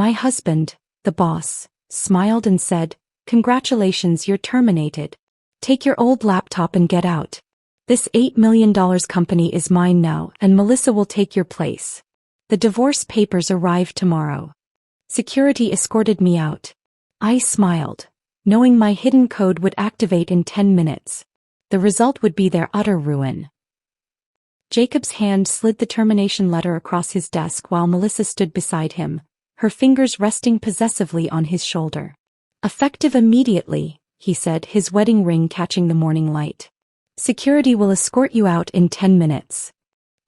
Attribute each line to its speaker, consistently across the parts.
Speaker 1: My husband, the boss, smiled and said, "Congratulations, you're terminated. Take your old laptop and get out. This $8 million company is mine now, and Melissa will take your place. The divorce papers arrive tomorrow." Security escorted me out. I smiled, knowing my hidden code would activate in 10 minutes. The result would be their utter ruin. Jacob's hand slid the termination letter across his desk while Melissa stood beside him, her fingers resting possessively on his shoulder. "Effective immediately," he said, his wedding ring catching the morning light. "Security will escort you out in 10 minutes.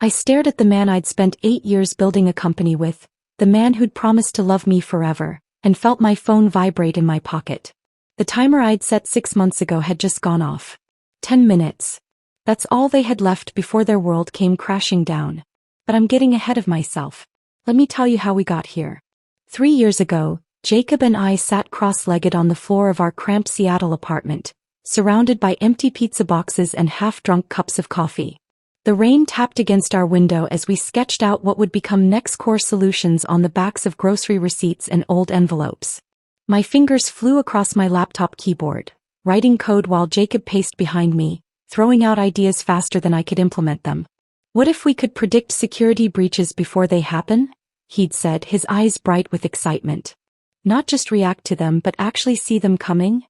Speaker 1: I stared at the man I'd spent 8 years building a company with, the man who'd promised to love me forever, and felt my phone vibrate in my pocket. The timer I'd set 6 months ago had just gone off. 10 minutes. That's all they had left before their world came crashing down. But I'm getting ahead of myself. Let me tell you how we got here. 3 years ago, Jacob and I sat cross-legged on the floor of our cramped Seattle apartment, surrounded by empty pizza boxes and half-drunk cups of coffee. The rain tapped against our window as we sketched out what would become Nexcore solutions on the backs of grocery receipts and old envelopes. My fingers flew across my laptop keyboard, writing code while Jacob paced behind me, throwing out ideas faster than I could implement them. "What if we could predict security breaches before they happen?" he'd said, his eyes bright with excitement. "Not just react to them but actually see them coming?"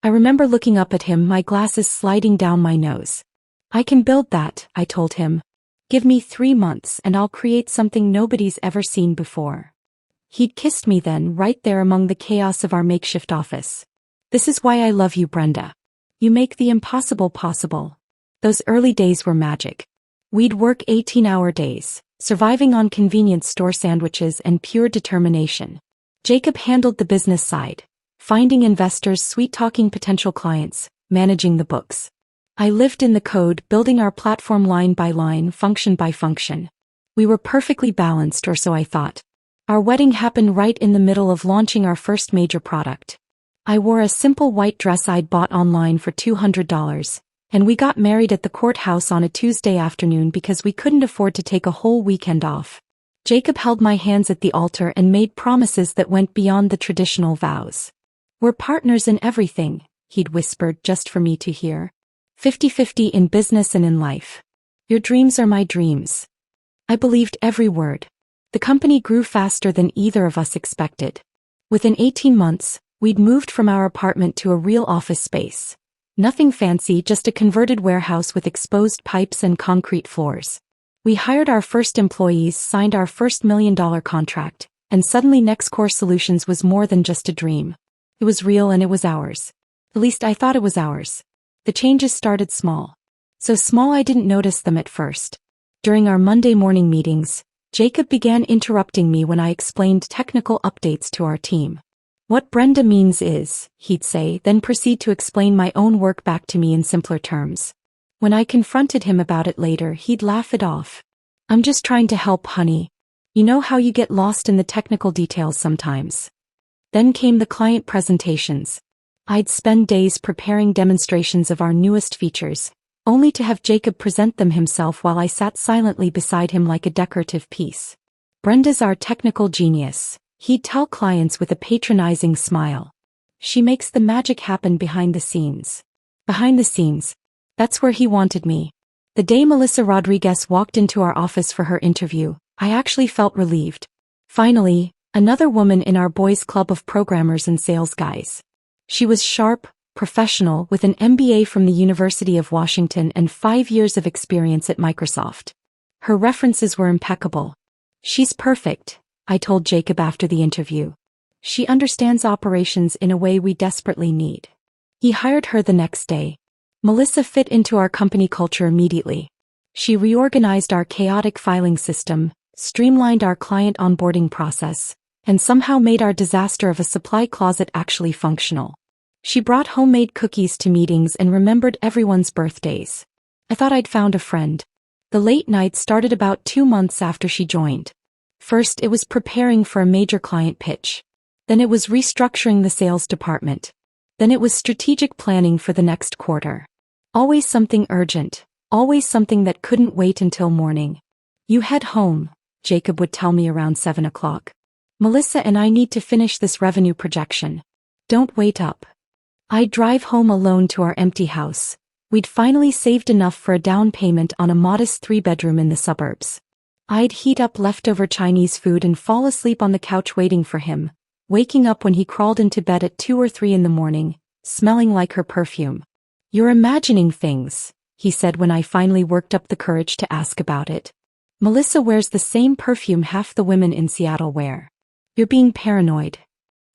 Speaker 1: I remember looking up at him, my glasses sliding down my nose. "I can build that," I told him. "Give me 3 months and I'll create something nobody's ever seen before." He'd kissed me then, right there among the chaos of our makeshift office. "This is why I love you, Brenda. You make the impossible possible." Those early days were magic. We'd work 18-hour days, surviving on convenience store sandwiches and pure determination. Jacob handled the business side, finding investors, sweet-talking potential clients, managing the books. I lived in the code, building our platform line by line, function by function. We were perfectly balanced, or so I thought. Our wedding happened right in the middle of launching our first major product. I wore a simple white dress I'd bought online for $200, and we got married at the courthouse on a Tuesday afternoon because we couldn't afford to take a whole weekend off. Jacob held my hands at the altar and made promises that went beyond the traditional vows. "We're partners in everything," he'd whispered just for me to hear. 50-50 in business and in life. Your dreams are my dreams." I believed every word. The company grew faster than either of us expected. Within 18 months, we'd moved from our apartment to a real office space. Nothing fancy, just a converted warehouse with exposed pipes and concrete floors. We hired our first employees, signed our first $1 million contract, and suddenly Nexcore Solutions was more than just a dream. It was real and it was ours. At least I thought it was ours. The changes started small. So small I didn't notice them at first. During our Monday morning meetings, Jacob began interrupting me when I explained technical updates to our team. "What Brenda means is," he'd say, then proceed to explain my own work back to me in simpler terms. When I confronted him about it later, he'd laugh it off. "I'm just trying to help, honey. You know how you get lost in the technical details sometimes." Then came the client presentations. I'd spend days preparing demonstrations of our newest features, only to have Jacob present them himself while I sat silently beside him like a decorative piece. "Brenda's our technical genius," he'd tell clients with a patronizing smile. "She makes the magic happen behind the scenes." Behind the scenes. That's where he wanted me. The day Melissa Rodriguez walked into our office for her interview, I actually felt relieved. Finally, another woman in our boys' club of programmers and sales guys. She was sharp, professional, with an MBA from the University of Washington and 5 years of experience at Microsoft. Her references were impeccable. "She's perfect," I told Jacob after the interview. "She understands operations in a way we desperately need." He hired her the next day. Melissa fit into our company culture immediately. She reorganized our chaotic filing system, streamlined our client onboarding process, and somehow made our disaster of a supply closet actually functional. She brought homemade cookies to meetings and remembered everyone's birthdays. I thought I'd found a friend. The late nights started about 2 months after she joined. First, it was preparing for a major client pitch. Then it was restructuring the sales department. Then it was strategic planning for the next quarter. Always something urgent, always something that couldn't wait until morning. "You head home," Jacob would tell me around 7 o'clock. Melissa and I need to finish this revenue projection. Don't wait up. I'd drive home alone to our empty house. We'd finally saved enough for a down payment on a modest 3-bedroom in the suburbs. I'd heat up leftover Chinese food and fall asleep on the couch waiting for him, waking up when he crawled into bed at 2 or 3 in the morning, smelling like her perfume. "You're imagining things," he said when I finally worked up the courage to ask about it. "Melissa wears the same perfume half the women in Seattle wear. You're being paranoid."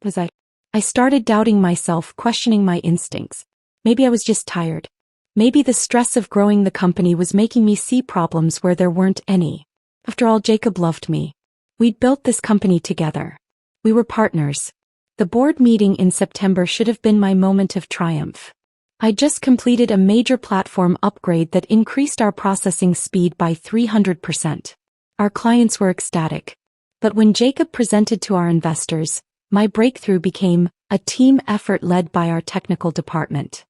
Speaker 1: Was I? I started doubting myself, questioning my instincts. Maybe I was just tired. Maybe the stress of growing the company was making me see problems where there weren't any. After all, Jacob loved me. We'd built this company together. We were partners. The board meeting in September should have been my moment of triumph. I'd just completed a major platform upgrade that increased our processing speed by 300%. Our clients were ecstatic. But when Jacob presented to our investors, my breakthrough became a team effort led by our technical department.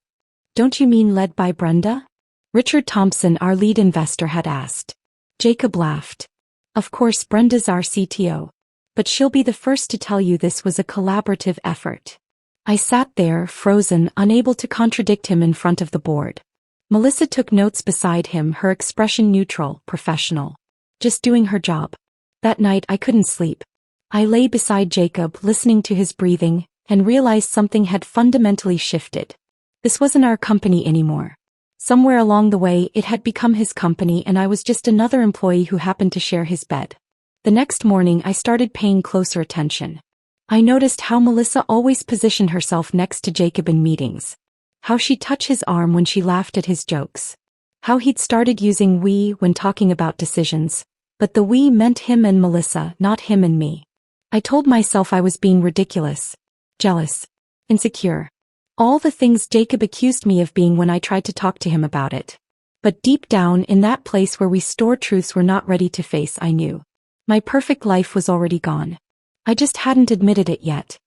Speaker 1: "Don't you mean led by Brenda?" Richard Thompson, our lead investor, had asked. Jacob laughed. "Of course, Brenda's our CTO. But she'll be the first to tell you this was a collaborative effort." I sat there, frozen, unable to contradict him in front of the board. Melissa took notes beside him, her expression neutral, professional. Just doing her job. That night I couldn't sleep. I lay beside Jacob, listening to his breathing, and realized something had fundamentally shifted. This wasn't our company anymore. Somewhere along the way it had become his company and I was just another employee who happened to share his bed. The next morning I started paying closer attention. I noticed how Melissa always positioned herself next to Jacob in meetings. How she'd touch his arm when she laughed at his jokes. How he'd started using we when talking about decisions, but the we meant him and Melissa, not him and me. I told myself I was being ridiculous, jealous, insecure. All the things Jacob accused me of being when I tried to talk to him about it. But deep down, in that place where we store truths we're not ready to face, I knew. My perfect life was already gone. I just hadn't admitted it yet.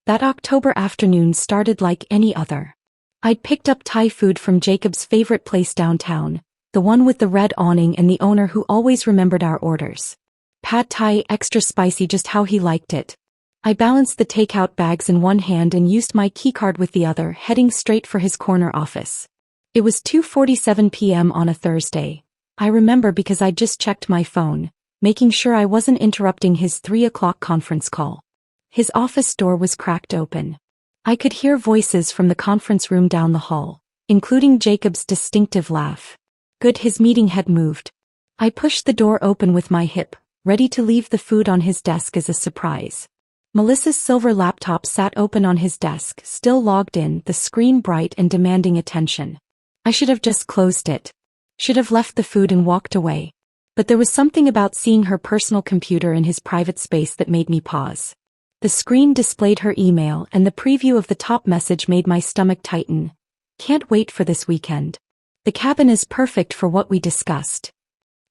Speaker 1: That October afternoon started like any other. I'd picked up Thai food from Jacob's favorite place downtown, the one with the red awning and the owner who always remembered our orders. Pad Thai, extra spicy, just how he liked it. I balanced the takeout bags in one hand and used my keycard with the other, heading straight for his corner office. It was 2:47 p.m. on a Thursday. I remember because I'd just checked my phone, making sure I wasn't interrupting his 3 o'clock conference call. His office door was cracked open. I could hear voices from the conference room down the hall, including Jacob's distinctive laugh. Good, his meeting had moved. I pushed the door open with my hip, ready to leave the food on his desk as a surprise. Melissa's silver laptop sat open on his desk, still logged in, the screen bright and demanding attention. I should have just closed it. Should have left the food and walked away. But there was something about seeing her personal computer in his private space that made me pause. The screen displayed her email, and the preview of the top message made my stomach tighten. "Can't wait for this weekend. The cabin is perfect for what we discussed."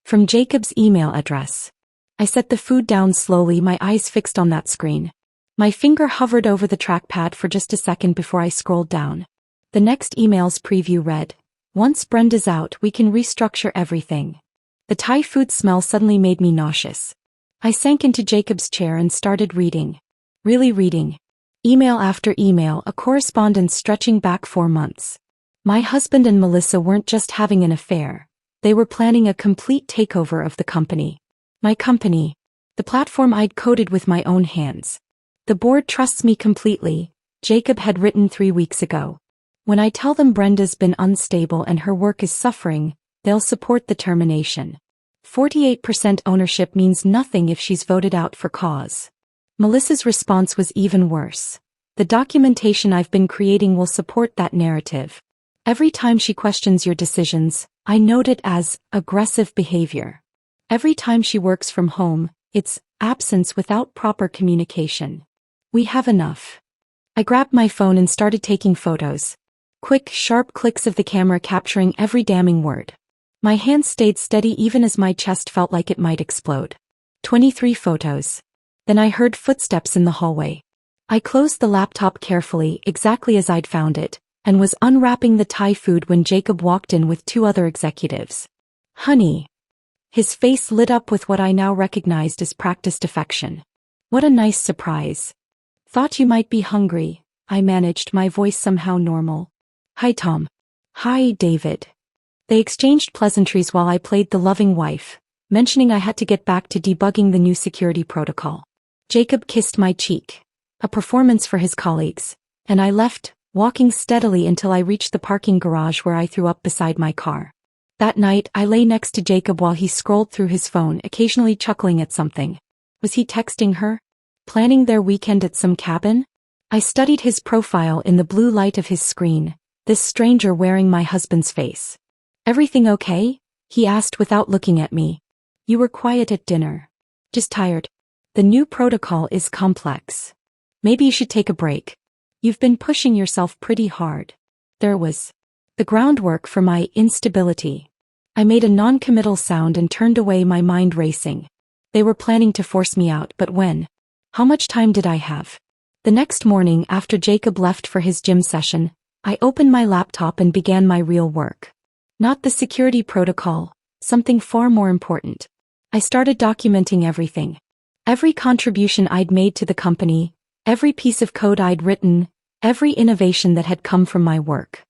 Speaker 1: From Jacob's email address. I set the food down slowly, my eyes fixed on that screen. My finger hovered over the trackpad for just a second before I scrolled down. The next email's preview read, "Once Brenda's out, we can restructure everything." The Thai food smell suddenly made me nauseous. I sank into Jacob's chair and started reading. Really reading. Email after email, a correspondence stretching back 4 months. My husband and Melissa weren't just having an affair. They were planning a complete takeover of the company. My company. The platform I'd coded with my own hands. "The board trusts me completely," Jacob had written 3 weeks ago. "When I tell them Brenda's been unstable and her work is suffering, they'll support the termination. 48% ownership means nothing if she's voted out for cause." Melissa's response was even worse. "The documentation I've been creating will support that narrative. Every time she questions your decisions, I note it as aggressive behavior. Every time she works from home, it's absence without proper communication. We have enough." I grabbed my phone and started taking photos. Quick, sharp clicks of the camera capturing every damning word. My hands stayed steady even as my chest felt like it might explode. 23 photos. Then I heard footsteps in the hallway. I closed the laptop carefully, exactly as I'd found it, and was unwrapping the Thai food when Jacob walked in with 2 other executives. "Honey." His face lit up with what I now recognized as practiced affection. What a nice surprise. Thought you might be hungry, I managed, my voice somehow normal. Hi Tom. Hi David. They exchanged pleasantries while I played the loving wife, mentioning I had to get back to debugging the new security protocol. Jacob kissed my cheek, a performance for his colleagues, and I left, walking steadily until I reached the parking garage where I threw up beside my car. That night, I lay next to Jacob while he scrolled through his phone, occasionally chuckling at something. Was he texting her? Planning their weekend at some cabin? I studied his profile in the blue light of his screen, this stranger wearing my husband's face. Everything okay? He asked without looking at me. You were quiet at dinner. Just tired. The new protocol is complex. Maybe you should take a break. You've been pushing yourself pretty hard. There was the groundwork for my instability. I made a non-committal sound and turned away, my mind racing. They were planning to force me out, but when? How much time did I have? The next morning, after Jacob left for his gym session, I opened my laptop and began my real work. Not the security protocol, something far more important. I started documenting everything. Every contribution I'd made to the company, every piece of code I'd written, every innovation that had come from my work.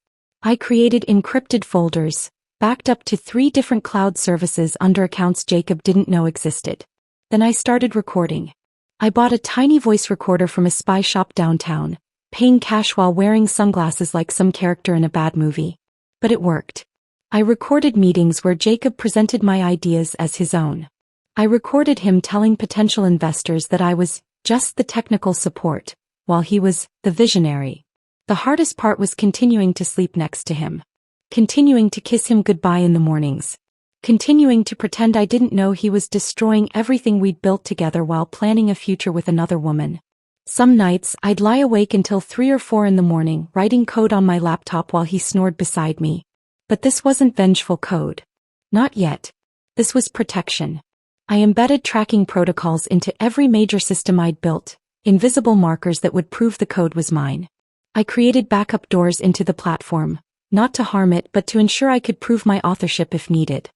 Speaker 1: I created encrypted folders, backed up to 3 different cloud services under accounts Jacob didn't know existed. Then I started recording. I bought a tiny voice recorder from a spy shop downtown, paying cash while wearing sunglasses like some character in a bad movie. But it worked. I recorded meetings where Jacob presented my ideas as his own. I recorded him telling potential investors that I was just the technical support, while he was the visionary. The hardest part was continuing to sleep next to him. Continuing to kiss him goodbye in the mornings. Continuing to pretend I didn't know he was destroying everything we'd built together while planning a future with another woman. Some nights, I'd lie awake until 3 or 4 in the morning, writing code on my laptop while he snored beside me. But this wasn't vengeful code. Not yet. This was protection. I embedded tracking protocols into every major system I'd built, invisible markers that would prove the code was mine. I created backup doors into the platform, not to harm it but to ensure I could prove my authorship if needed.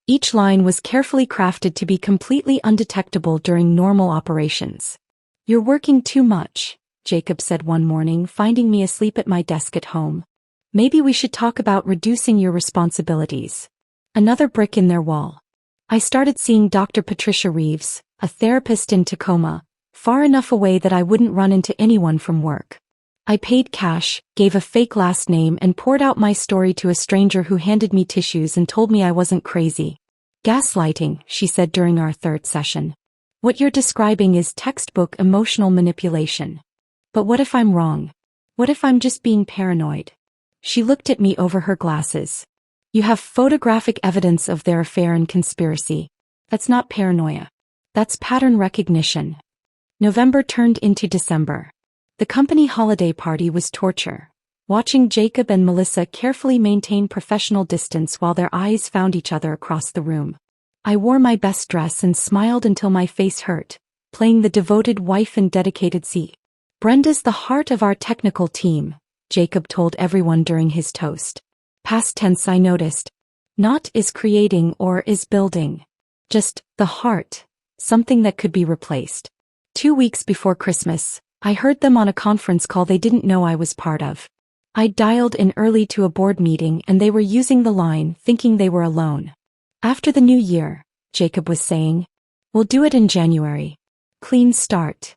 Speaker 1: Each line was carefully crafted to be completely undetectable during normal operations. You're working too much, Jacob said one morning, finding me asleep at my desk at home. Maybe we should talk about reducing your responsibilities. Another brick in their wall. I started seeing Dr. Patricia Reeves, a therapist in Tacoma, far enough away that I wouldn't run into anyone from work. I paid cash, gave a fake last name and poured out my story to a stranger who handed me tissues and told me I wasn't crazy. Gaslighting, she said during our 3rd session. What you're describing is textbook emotional manipulation. But what if I'm wrong? What if I'm just being paranoid? She looked at me over her glasses. You have photographic evidence of their affair and conspiracy. That's not paranoia. That's pattern recognition. November turned into December. The company holiday party was torture. Watching Jacob and Melissa carefully maintain professional distance while their eyes found each other across the room. I wore my best dress and smiled until my face hurt, playing the devoted wife and dedicated C. Brenda's the heart of our technical team, Jacob told everyone during his toast. Past tense, I noticed. Not is creating or is building. Just the heart, something that could be replaced. 2 weeks before Christmas, I heard them on a conference call they didn't know I was part of. I dialed in early to a board meeting and they were using the line, thinking they were alone. After the new year, Jacob was saying. We'll do it in January. Clean start.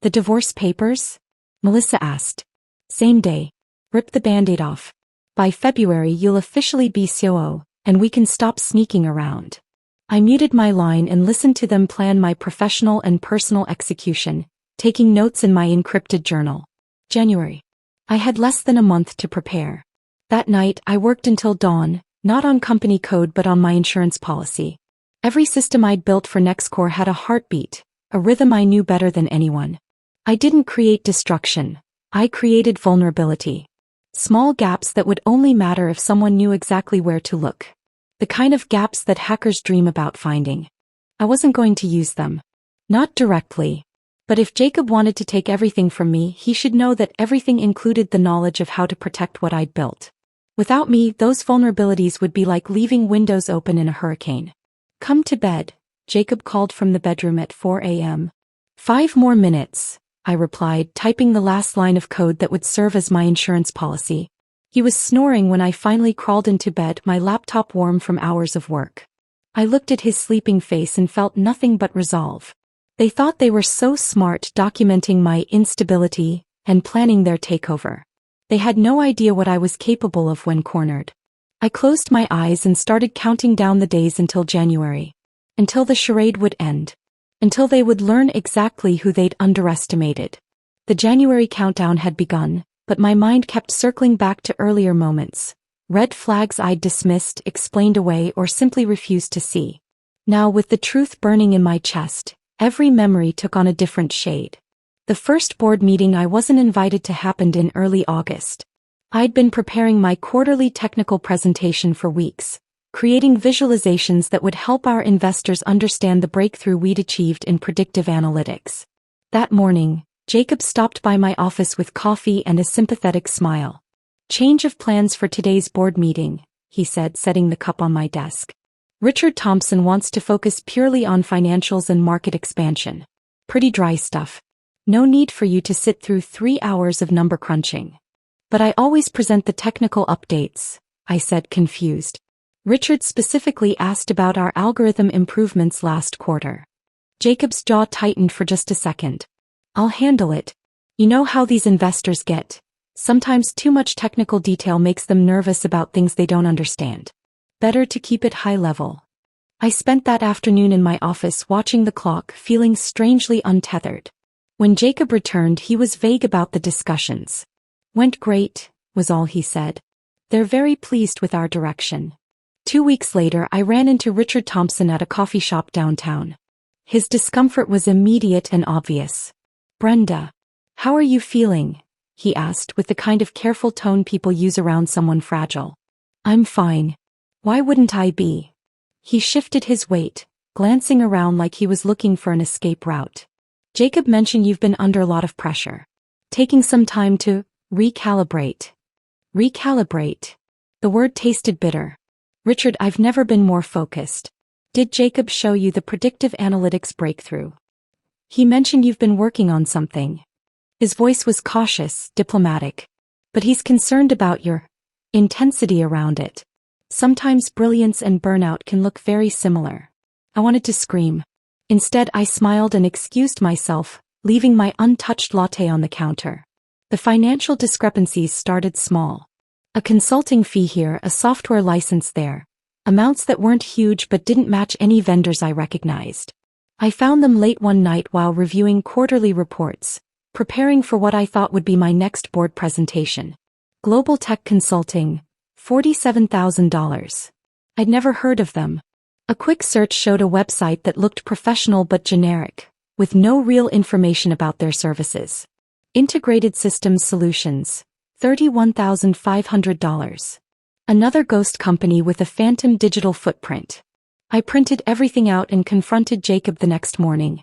Speaker 1: The divorce papers? Melissa asked. Same day. Rip the band-aid off. By February you'll officially be COO, and we can stop sneaking around. I muted my line and listened to them plan my professional and personal execution, taking notes in my encrypted journal. January. I had less than a month to prepare. That night I worked until dawn, not on company code but on my insurance policy. Every system I'd built for Nexcore had a heartbeat, a rhythm I knew better than anyone. I didn't create destruction. I created vulnerability. Small gaps that would only matter if someone knew exactly where to look. The kind of gaps that hackers dream about finding. I wasn't going to use them. Not directly. But if Jacob wanted to take everything from me, he should know that everything included the knowledge of how to protect what I'd built. Without me, those vulnerabilities would be like leaving windows open in a hurricane. Come to bed, Jacob called from the bedroom at 4 a.m. 5 more minutes, I replied, typing the last line of code that would serve as my insurance policy. He was snoring when I finally crawled into bed, my laptop warm from hours of work. I looked at his sleeping face and felt nothing but resolve. They thought they were so smart, documenting my instability and planning their takeover. They had no idea what I was capable of when cornered. I closed my eyes and started counting down the days until January. Until the charade would end. Until they would learn exactly who they'd underestimated. The January countdown had begun, but my mind kept circling back to earlier moments. Red flags I'd dismissed, explained away, or simply refused to see. Now, with the truth burning in my chest, every memory took on a different shade. The first board meeting I wasn't invited to happened in early August. I'd been preparing my quarterly technical presentation for weeks, creating visualizations that would help our investors understand the breakthrough we'd achieved in predictive analytics. That morning, Jacob stopped by my office with coffee and a sympathetic smile. "Change of plans for today's board meeting," he said, setting the cup on my desk. "Richard Thompson wants to focus purely on financials and market expansion. Pretty dry stuff. No need for you to sit through 3 hours of number crunching." "But I always present the technical updates," I said, confused. Richard specifically asked about our algorithm improvements last quarter. Jacob's jaw tightened for just a second. "I'll handle it. You know how these investors get. Sometimes too much technical detail makes them nervous about things they don't understand. Better to keep it high level." I spent that afternoon in my office watching the clock, feeling strangely untethered. When Jacob returned, he was vague about the discussions. "Went great," was all he said. "They're very pleased with our direction." 2 weeks later, I ran into Richard Thompson at a coffee shop downtown. His discomfort was immediate and obvious. "Brenda, how are you feeling?" he asked with the kind of careful tone people use around someone fragile. "I'm fine. Why wouldn't I be?" He shifted his weight, glancing around like he was looking for an escape route. "Jacob mentioned you've been under a lot of pressure. Taking some time to recalibrate." Recalibrate. The word tasted bitter. "Richard, I've never been more focused. Did Jacob show you the predictive analytics breakthrough? He mentioned you've been working on something." His voice was cautious, diplomatic. "But he's concerned about your intensity around it. Sometimes brilliance and burnout can look very similar." I wanted to scream. Instead, I smiled and excused myself, leaving my untouched latte on the counter. The financial discrepancies started small. A consulting fee here, a software license there. Amounts that weren't huge but didn't match any vendors I recognized. I found them late one night while reviewing quarterly reports, preparing for what I thought would be my next board presentation. Global Tech Consulting, $47,000. I'd never heard of them. A quick search showed a website that looked professional but generic, with no real information about their services. Integrated Systems Solutions, $31,500. Another ghost company with a phantom digital footprint. I printed everything out and confronted Jacob the next morning.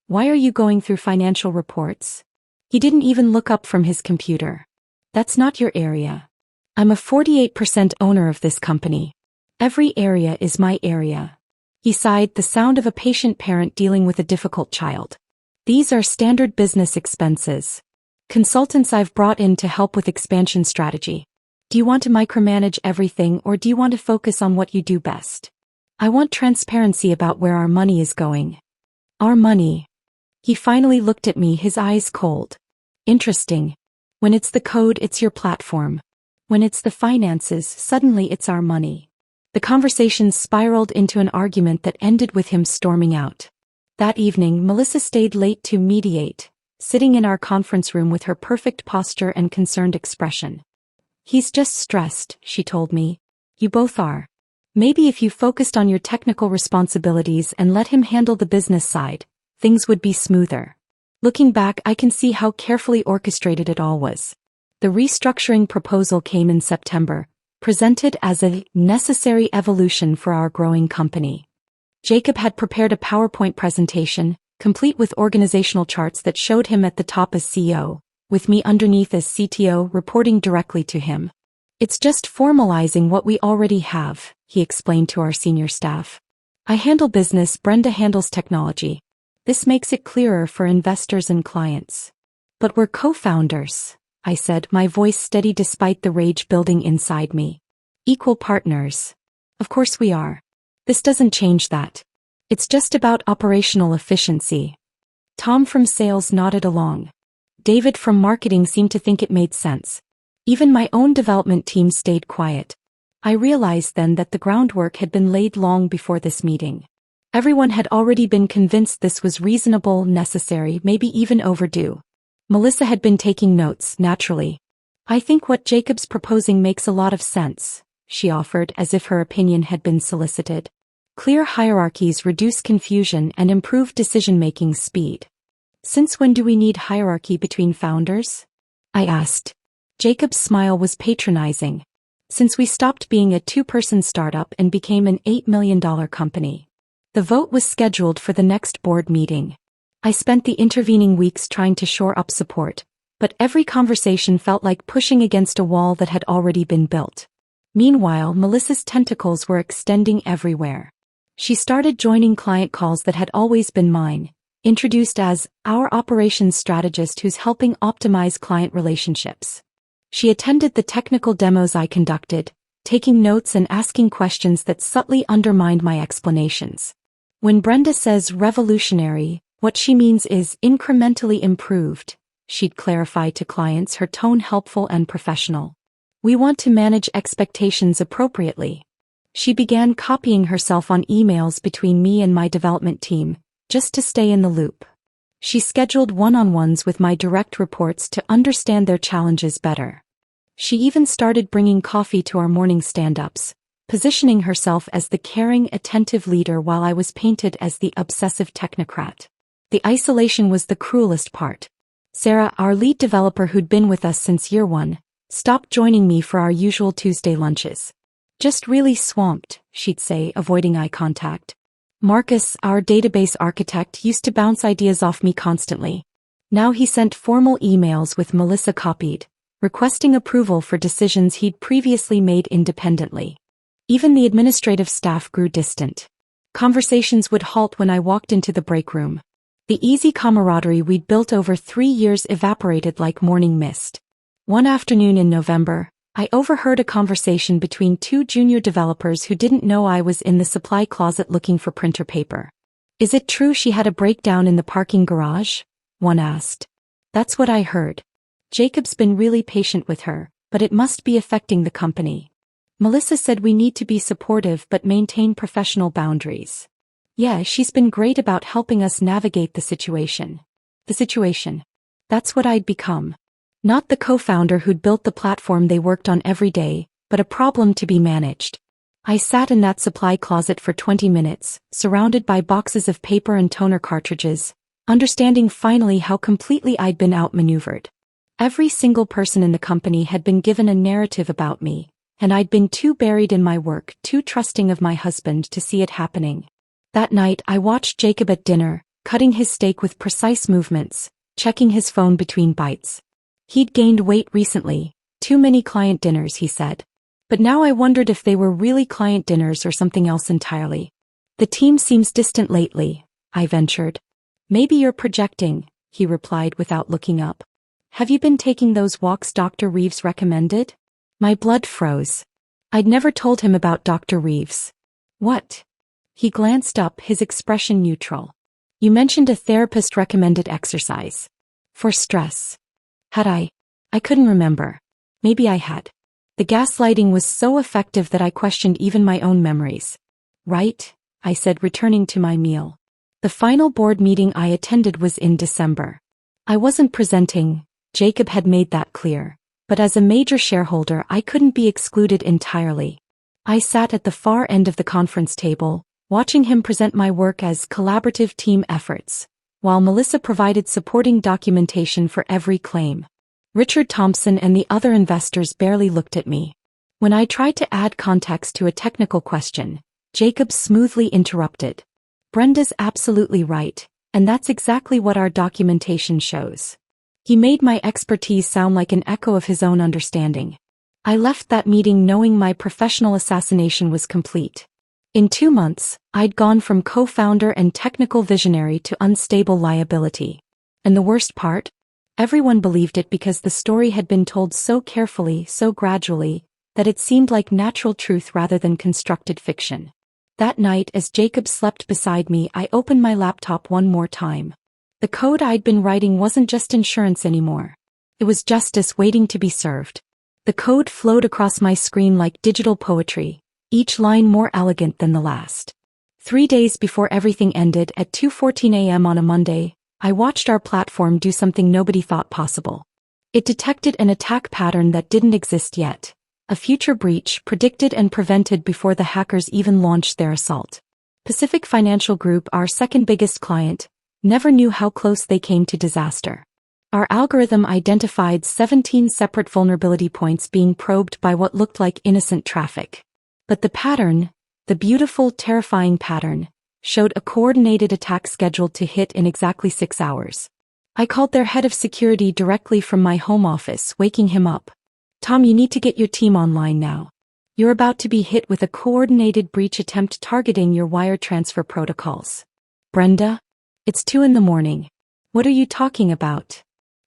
Speaker 1: "Why are you going through financial reports?" He didn't even look up from his computer. "That's not your area. I'm a 48% owner of this company. Every area is my area." He sighed, the sound of a patient parent dealing with a difficult child. "These are standard business expenses. Consultants I've brought in to help with expansion strategy. Do you want to micromanage everything, or do you want to focus on what you do best? I want transparency about where our money is going." "Our money." He finally looked at me, his eyes cold. "Interesting. When it's the code, it's your platform. When it's the finances, suddenly it's our money." The conversation spiraled into an argument that ended with him storming out. That evening, Melissa stayed late to mediate, sitting in our conference room with her perfect posture and concerned expression. "He's just stressed," she told me. "You both are. Maybe if you focused on your technical responsibilities and let him handle the business side, things would be smoother." Looking back, I can see how carefully orchestrated it all was. The restructuring proposal came in September, presented as a necessary evolution for our growing company. Jacob had prepared a PowerPoint presentation, complete with organizational charts that showed him at the top as CEO, with me underneath as CTO reporting directly to him. "It's just formalizing what we already have," he explained to our senior staff. "I handle business, Brenda handles technology. This makes it clearer for investors and clients. But we're co-founders, I said, my voice steady despite the rage building inside me. Equal partners. Of course we are. This doesn't change that. It's just about operational efficiency. Tom from sales nodded along. David from marketing seemed to think it made sense. Even my own development team stayed quiet. I realized then that the groundwork had been laid long before this meeting. Everyone had already been convinced this was reasonable, necessary, maybe even overdue. Melissa had been taking notes, naturally. I think what Jacob's proposing makes a lot of sense, she offered as if her opinion had been solicited. Clear hierarchies reduce confusion and improve decision-making speed. Since when do we need hierarchy between founders? I asked. Jacob's smile was patronizing. Since we stopped being a two-person startup and became an $8 million company. The vote was scheduled for the next board meeting. I spent the intervening weeks trying to shore up support, but every conversation felt like pushing against a wall that had already been built. Meanwhile, Melissa's tentacles were extending everywhere. She started joining client calls that had always been mine, introduced as our operations strategist who's helping optimize client relationships. She attended the technical demos I conducted, taking notes and asking questions that subtly undermined my explanations. When Brenda says revolutionary, what she means is incrementally improved, she'd clarify to clients, her tone helpful and professional. We want to manage expectations appropriately. She began copying herself on emails between me and my development team, just to stay in the loop. She scheduled one-on-ones with my direct reports to understand their challenges better. She even started bringing coffee to our morning stand-ups, positioning herself as the caring, attentive leader while I was painted as the obsessive technocrat. The isolation was the cruelest part. Sarah, our lead developer who'd been with us since year one, stopped joining me for our usual Tuesday lunches. Just really swamped, she'd say, avoiding eye contact. Marcus, our database architect, used to bounce ideas off me constantly. Now he sent formal emails with Melissa copied, requesting approval for decisions he'd previously made independently. Even the administrative staff grew distant. Conversations would halt when I walked into the break room. The easy camaraderie we'd built over 3 years evaporated like morning mist. One afternoon in November, I overheard a conversation between two junior developers who didn't know I was in the supply closet looking for printer paper. Is it true she had a breakdown in the parking garage? One asked. That's what I heard. Jacob's been really patient with her, but it must be affecting the company. Melissa said we need to be supportive but maintain professional boundaries. Yeah, she's been great about helping us navigate the situation. The situation. That's what I'd become. Not the co-founder who'd built the platform they worked on every day, but a problem to be managed. I sat in that supply closet for 20 minutes, surrounded by boxes of paper and toner cartridges, understanding finally how completely I'd been outmaneuvered. Every single person in the company had been given a narrative about me, and I'd been too buried in my work, too trusting of my husband to see it happening. That night I watched Jacob at dinner, cutting his steak with precise movements, checking his phone between bites. He'd gained weight recently, too many client dinners, he said. But now I wondered if they were really client dinners or something else entirely. The team seems distant lately, I ventured. Maybe you're projecting, he replied without looking up. Have you been taking those walks Dr. Reeves recommended? My blood froze. I'd never told him about Dr. Reeves. What? He glanced up, his expression neutral. You mentioned a therapist-recommended exercise. For stress. Had I? I couldn't remember. Maybe I had. The gaslighting was so effective that I questioned even my own memories. Right? I said, returning to my meal. The final board meeting I attended was in December. I wasn't presenting, Jacob had made that clear, but as a major shareholder I couldn't be excluded entirely. I sat at the far end of the conference table, watching him present my work as collaborative team efforts, while Melissa provided supporting documentation for every claim. Richard Thompson and the other investors barely looked at me. When I tried to add context to a technical question, Jacob smoothly interrupted. Brenda's absolutely right, and that's exactly what our documentation shows. He made my expertise sound like an echo of his own understanding. I left that meeting knowing my professional assassination was complete. In 2 months, I'd gone from co-founder and technical visionary to unstable liability. And the worst part? Everyone believed it because the story had been told so carefully, so gradually, that it seemed like natural truth rather than constructed fiction. That night, as Jacob slept beside me, I opened my laptop one more time. The code I'd been writing wasn't just insurance anymore. It was justice waiting to be served. The code flowed across my screen like digital poetry, each line more elegant than the last. 3 days before everything ended, at 2:14 a.m. on a Monday, I watched our platform do something nobody thought possible. It detected an attack pattern that didn't exist yet, a future breach predicted and prevented before the hackers even launched their assault. Pacific Financial Group, our second biggest client, never knew how close they came to disaster. Our algorithm identified 17 separate vulnerability points being probed by what looked like innocent traffic. But the pattern, the beautiful, terrifying pattern, showed a coordinated attack scheduled to hit in exactly 6 hours. I called their head of security directly from my home office, waking him up. "Tom, you need to get your team online now. You're about to be hit with a coordinated breach attempt targeting your wire transfer protocols." "Brenda? It's 2 in the morning. What are you talking about?"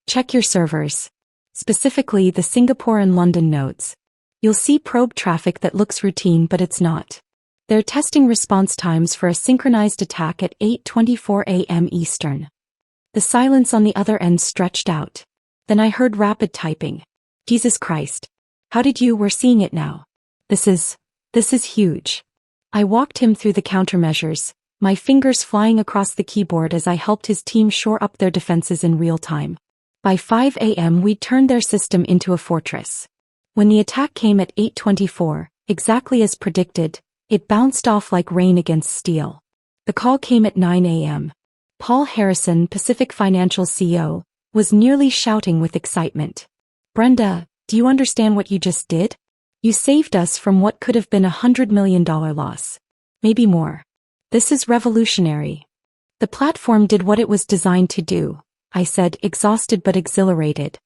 Speaker 1: "Check your servers. Specifically the Singapore and London nodes. You'll see probe traffic that looks routine, but it's not. They're testing response times for a synchronized attack at 8:24 a.m. Eastern." The silence on the other end stretched out. Then I heard rapid typing. "Jesus Christ. How did you? We're seeing it now. This is huge." I walked him through the countermeasures, my fingers flying across the keyboard as I helped his team shore up their defenses in real time. By 5 a.m. we'd turned their system into a fortress. When the attack came at 8:24, exactly as predicted, it bounced off like rain against steel. The call came at 9 a.m. Paul Harrison, Pacific Financial CEO, was nearly shouting with excitement. "Brenda, do you understand what you just did? You saved us from what could have been a $100 million loss. Maybe more. This is revolutionary." "The platform did what it was designed to do," I said, exhausted but exhilarated.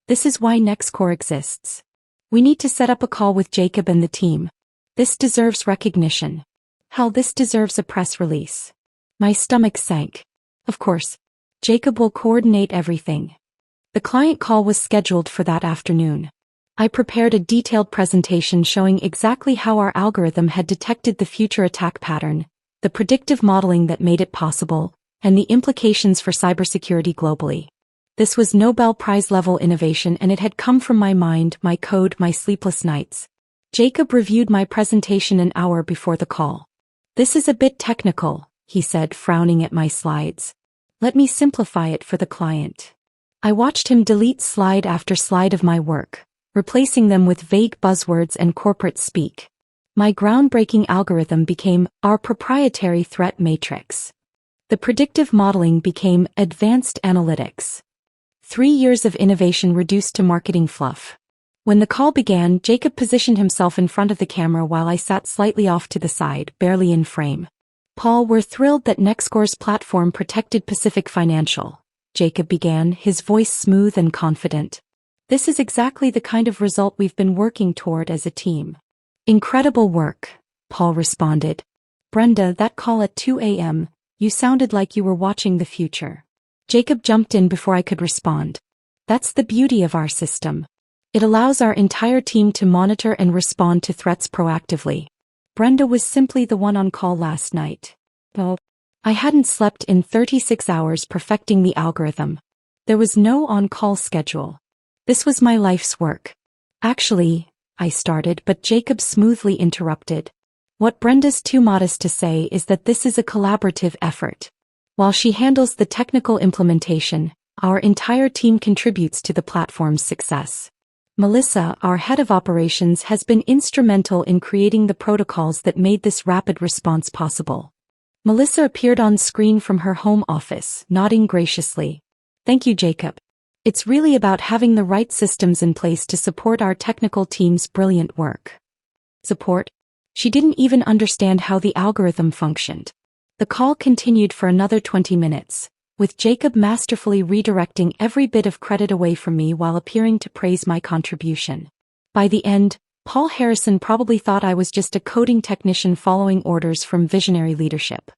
Speaker 1: "This is why Nexcore exists. We need to set up a call with Jacob and the team. This deserves recognition. Hell, this deserves a press release." My stomach sank. Of course. Jacob will coordinate everything. The client call was scheduled for that afternoon. I prepared a detailed presentation showing exactly how our algorithm had detected the future attack pattern, the predictive modeling that made it possible, and the implications for cybersecurity globally. This was Nobel Prize-level innovation, and it had come from my mind, my code, my sleepless nights. Jacob reviewed my presentation an hour before the call. "This is a bit technical," he said, frowning at my slides. "Let me simplify it for the client." I watched him delete slide after slide of my work, replacing them with vague buzzwords and corporate speak. My groundbreaking algorithm became our proprietary threat matrix. The predictive modeling became advanced analytics. 3 years of innovation reduced to marketing fluff. When the call began, Jacob positioned himself in front of the camera while I sat slightly off to the side, barely in frame. "Paul, we're thrilled that Nexcore's platform protected Pacific Financial," Jacob began, his voice smooth and confident. "This is exactly the kind of result we've been working toward as a team." "Incredible work," Paul responded. "Brenda, that call at 2 a.m., you sounded like you were watching the future." Jacob jumped in before I could respond. "That's the beauty of our system. It allows our entire team to monitor and respond to threats proactively. Brenda was simply the one on call last night. Oh, I hadn't slept in 36 hours perfecting the algorithm. There was no on-call schedule. This was my life's work." "Actually," I started, but Jacob smoothly interrupted. "What Brenda's too modest to say is that this is a collaborative effort. While she handles the technical implementation, our entire team contributes to the platform's success. Melissa, our head of operations, has been instrumental in creating the protocols that made this rapid response possible." Melissa appeared on screen from her home office, nodding graciously. "Thank you, Jacob. It's really about having the right systems in place to support our technical team's brilliant work." Support? She didn't even understand how the algorithm functioned. The call continued for another 20 minutes, with Jacob masterfully redirecting every bit of credit away from me while appearing to praise my contribution. By the end, Paul Harrison probably thought I was just a coding technician following orders from visionary leadership.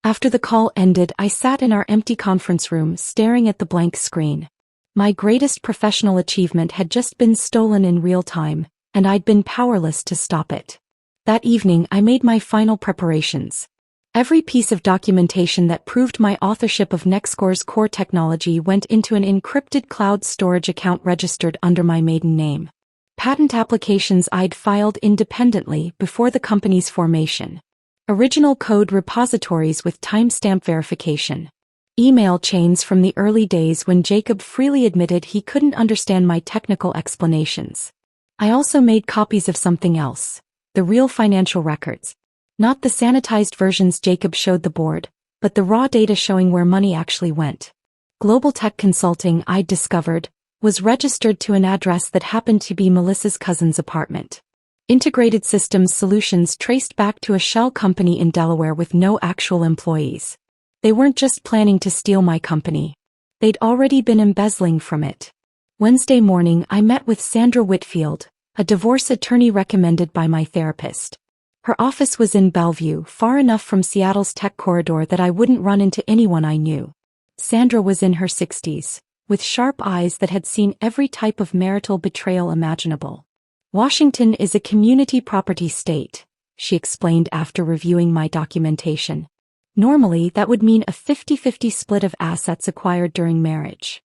Speaker 1: After the call ended, I sat in our empty conference room staring at the blank screen. My greatest professional achievement had just been stolen in real time, and I'd been powerless to stop it. That evening, I made my final preparations. Every piece of documentation that proved my authorship of Nexcore's core technology went into an encrypted cloud storage account registered under my maiden name. Patent applications I'd filed independently before the company's formation. Original code repositories with timestamp verification. Email chains from the early days when Jacob freely admitted he couldn't understand my technical explanations. I also made copies of something else, the real financial records. Not the sanitized versions Jacob showed the board, but the raw data showing where money actually went. Global Tech Consulting, I'd discovered, was registered to an address that happened to be Melissa's cousin's apartment. Integrated Systems Solutions traced back to a shell company in Delaware with no actual employees. They weren't just planning to steal my company. They'd already been embezzling from it. Wednesday morning, I met with Sandra Whitfield, a divorce attorney recommended by my therapist. Her office was in Bellevue, far enough from Seattle's tech corridor that I wouldn't run into anyone I knew. Sandra was in her 60s, with sharp eyes that had seen every type of marital betrayal imaginable. Washington is a community property state, she explained after reviewing my documentation. Normally, that would mean a 50-50 split of assets acquired during marriage.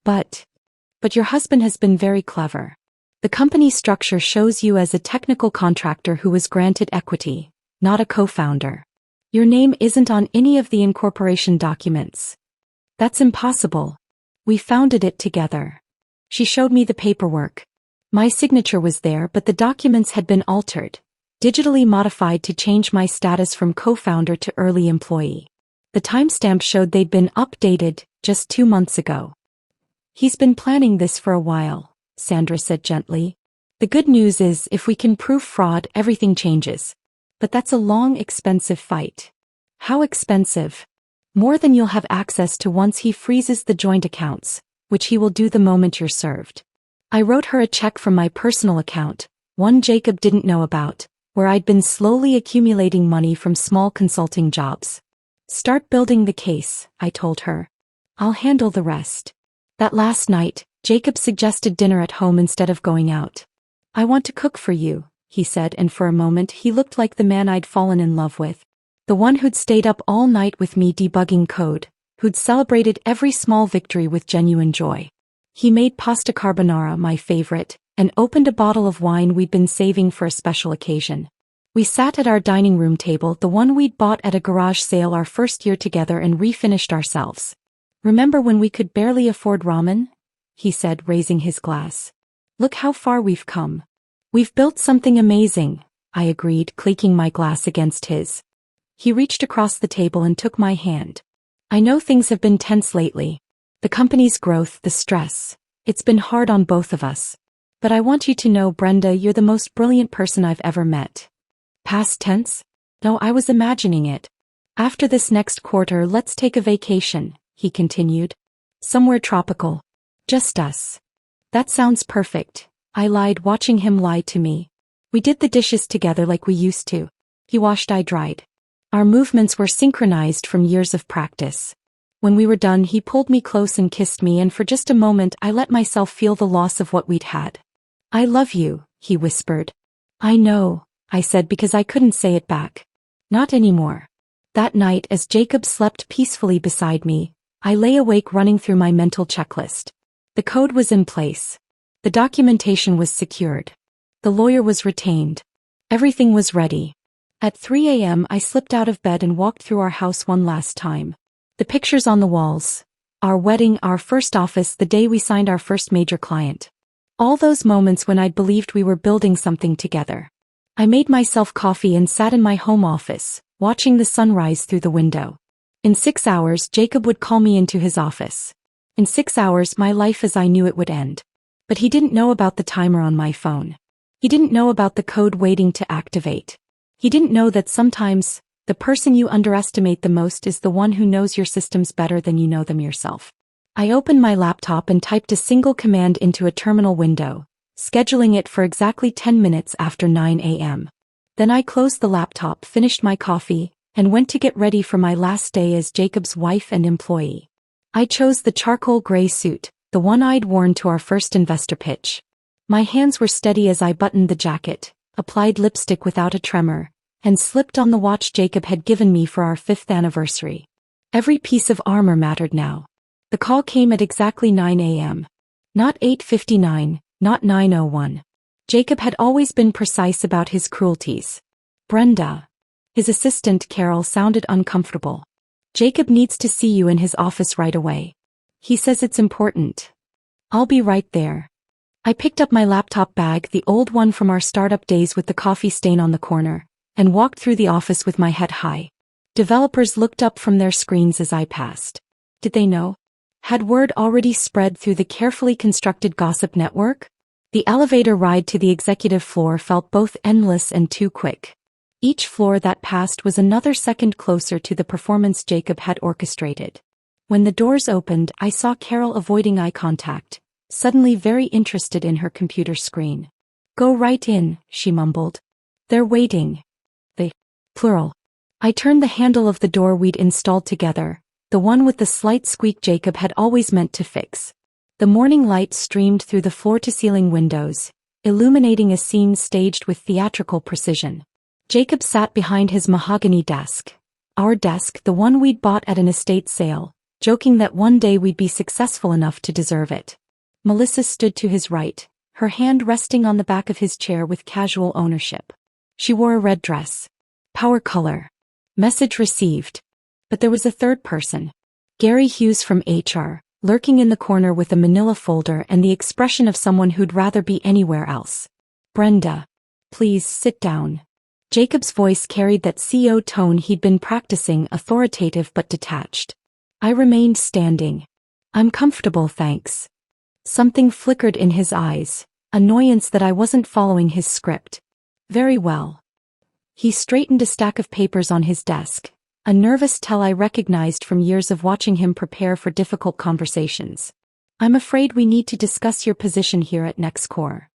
Speaker 1: But your husband has been very clever. The company structure shows you as a technical contractor who was granted equity, not a co-founder. Your name isn't on any of the incorporation documents. That's impossible. We founded it together. She showed me the paperwork. My signature was there, but the documents had been altered, digitally modified to change my status from co-founder to early employee. The timestamp showed they'd been updated just 2 months ago. He's been planning this for a while, Sandra said gently. The good news is if we can prove fraud, everything changes. But that's a long, expensive fight. How expensive? More than you'll have access to once he freezes the joint accounts, which he will do the moment you're served. I wrote her a check from my personal account, one Jacob didn't know about, where I'd been slowly accumulating money from small consulting jobs. Start building the case, I told her. I'll handle the rest. That last night, Jacob suggested dinner at home instead of going out. I want to cook for you, he said, and for a moment he looked like the man I'd fallen in love with. The one who'd stayed up all night with me debugging code, who'd celebrated every small victory with genuine joy. He made pasta carbonara, my favorite, and opened a bottle of wine we'd been saving for a special occasion. We sat at our dining room table, the one we'd bought at a garage sale our first year together, and refinished ourselves. Remember when we could barely afford ramen? He said, raising his glass. Look how far we've come. We've built something amazing, I agreed, clinking my glass against his. He reached across the table and took my hand. I know things have been tense lately. The company's growth, the stress. It's been hard on both of us. But I want you to know, Brenda, you're the most brilliant person I've ever met. Past tense? No, I was imagining it. After this next quarter, let's take a vacation, he continued. Somewhere tropical. Just us. That sounds perfect, I lied, watching him lie to me. We did the dishes together like we used to. He washed, I dried. Our movements were synchronized from years of practice. When we were done, he pulled me close and kissed me, and for just a moment I let myself feel the loss of what we'd had. I love you, he whispered. I know, I said, because I couldn't say it back. Not anymore. That night, as Jacob slept peacefully beside me, I lay awake running through my mental checklist. The code was in place. The documentation was secured. The lawyer was retained. Everything was ready. At 3 a.m. I slipped out of bed and walked through our house one last time. The pictures on the walls. Our wedding, our first office, the day we signed our first major client. All those moments when I'd believed we were building something together. I made myself coffee and sat in my home office, watching the sunrise through the window. In 6 hours, Jacob would call me into his office. In 6 hours, my life as I knew it would end. But he didn't know about the timer on my phone. He didn't know about the code waiting to activate. He didn't know that sometimes, the person you underestimate the most is the one who knows your systems better than you know them yourself. I opened my laptop and typed a single command into a terminal window. scheduling it for exactly 10 minutes after 9 a.m. Then I closed the laptop, finished my coffee, and went to get ready for my last day as Jacob's wife and employee. I chose the charcoal gray suit, the one I'd worn to our first investor pitch. My hands were steady as I buttoned the jacket, applied lipstick without a tremor, and slipped on the watch Jacob had given me for our 5th anniversary. Every piece of armor mattered now. The call came at exactly 9 a.m. Not 8:59, not 9:01. Jacob had always been precise about his cruelties. Brenda. His assistant Carol sounded uncomfortable. Jacob needs to see you in his office right away. He says it's important. I'll be right there. I picked up my laptop bag, the old one from our startup days with the coffee stain on the corner, and walked through the office with my head high. Developers looked up from their screens as I passed. Did they know? Had word already spread through the carefully constructed gossip network? The elevator ride to the executive floor felt both endless and too quick. Each floor that passed was another second closer to the performance Jacob had orchestrated. When the doors opened, I saw Carol avoiding eye contact, suddenly very interested in her computer screen. Go right in, she mumbled. They're waiting. They. Plural. I turned the handle of the door we'd installed together, the one with the slight squeak Jacob had always meant to fix. The morning light streamed through the floor-to-ceiling windows, illuminating a scene staged with theatrical precision. Jacob sat behind his mahogany desk. Our desk, the one we'd bought at an estate sale, joking that one day we'd be successful enough to deserve it. Melissa stood to his right, her hand resting on the back of his chair with casual ownership. She wore a red dress. Power color. Message received. But there was a third person. Gary Hughes from HR, lurking in the corner with a manila folder and the expression of someone who'd rather be anywhere else. Brenda. Please sit down. Jacob's voice carried that CEO tone he'd been practicing, authoritative but detached. I remained standing. I'm comfortable, thanks. Something flickered in his eyes, annoyance that I wasn't following his script. Very well. He straightened a stack of papers on his desk, a nervous tell I recognized from years of watching him prepare for difficult conversations. I'm afraid we need to discuss your position here at Nexcore.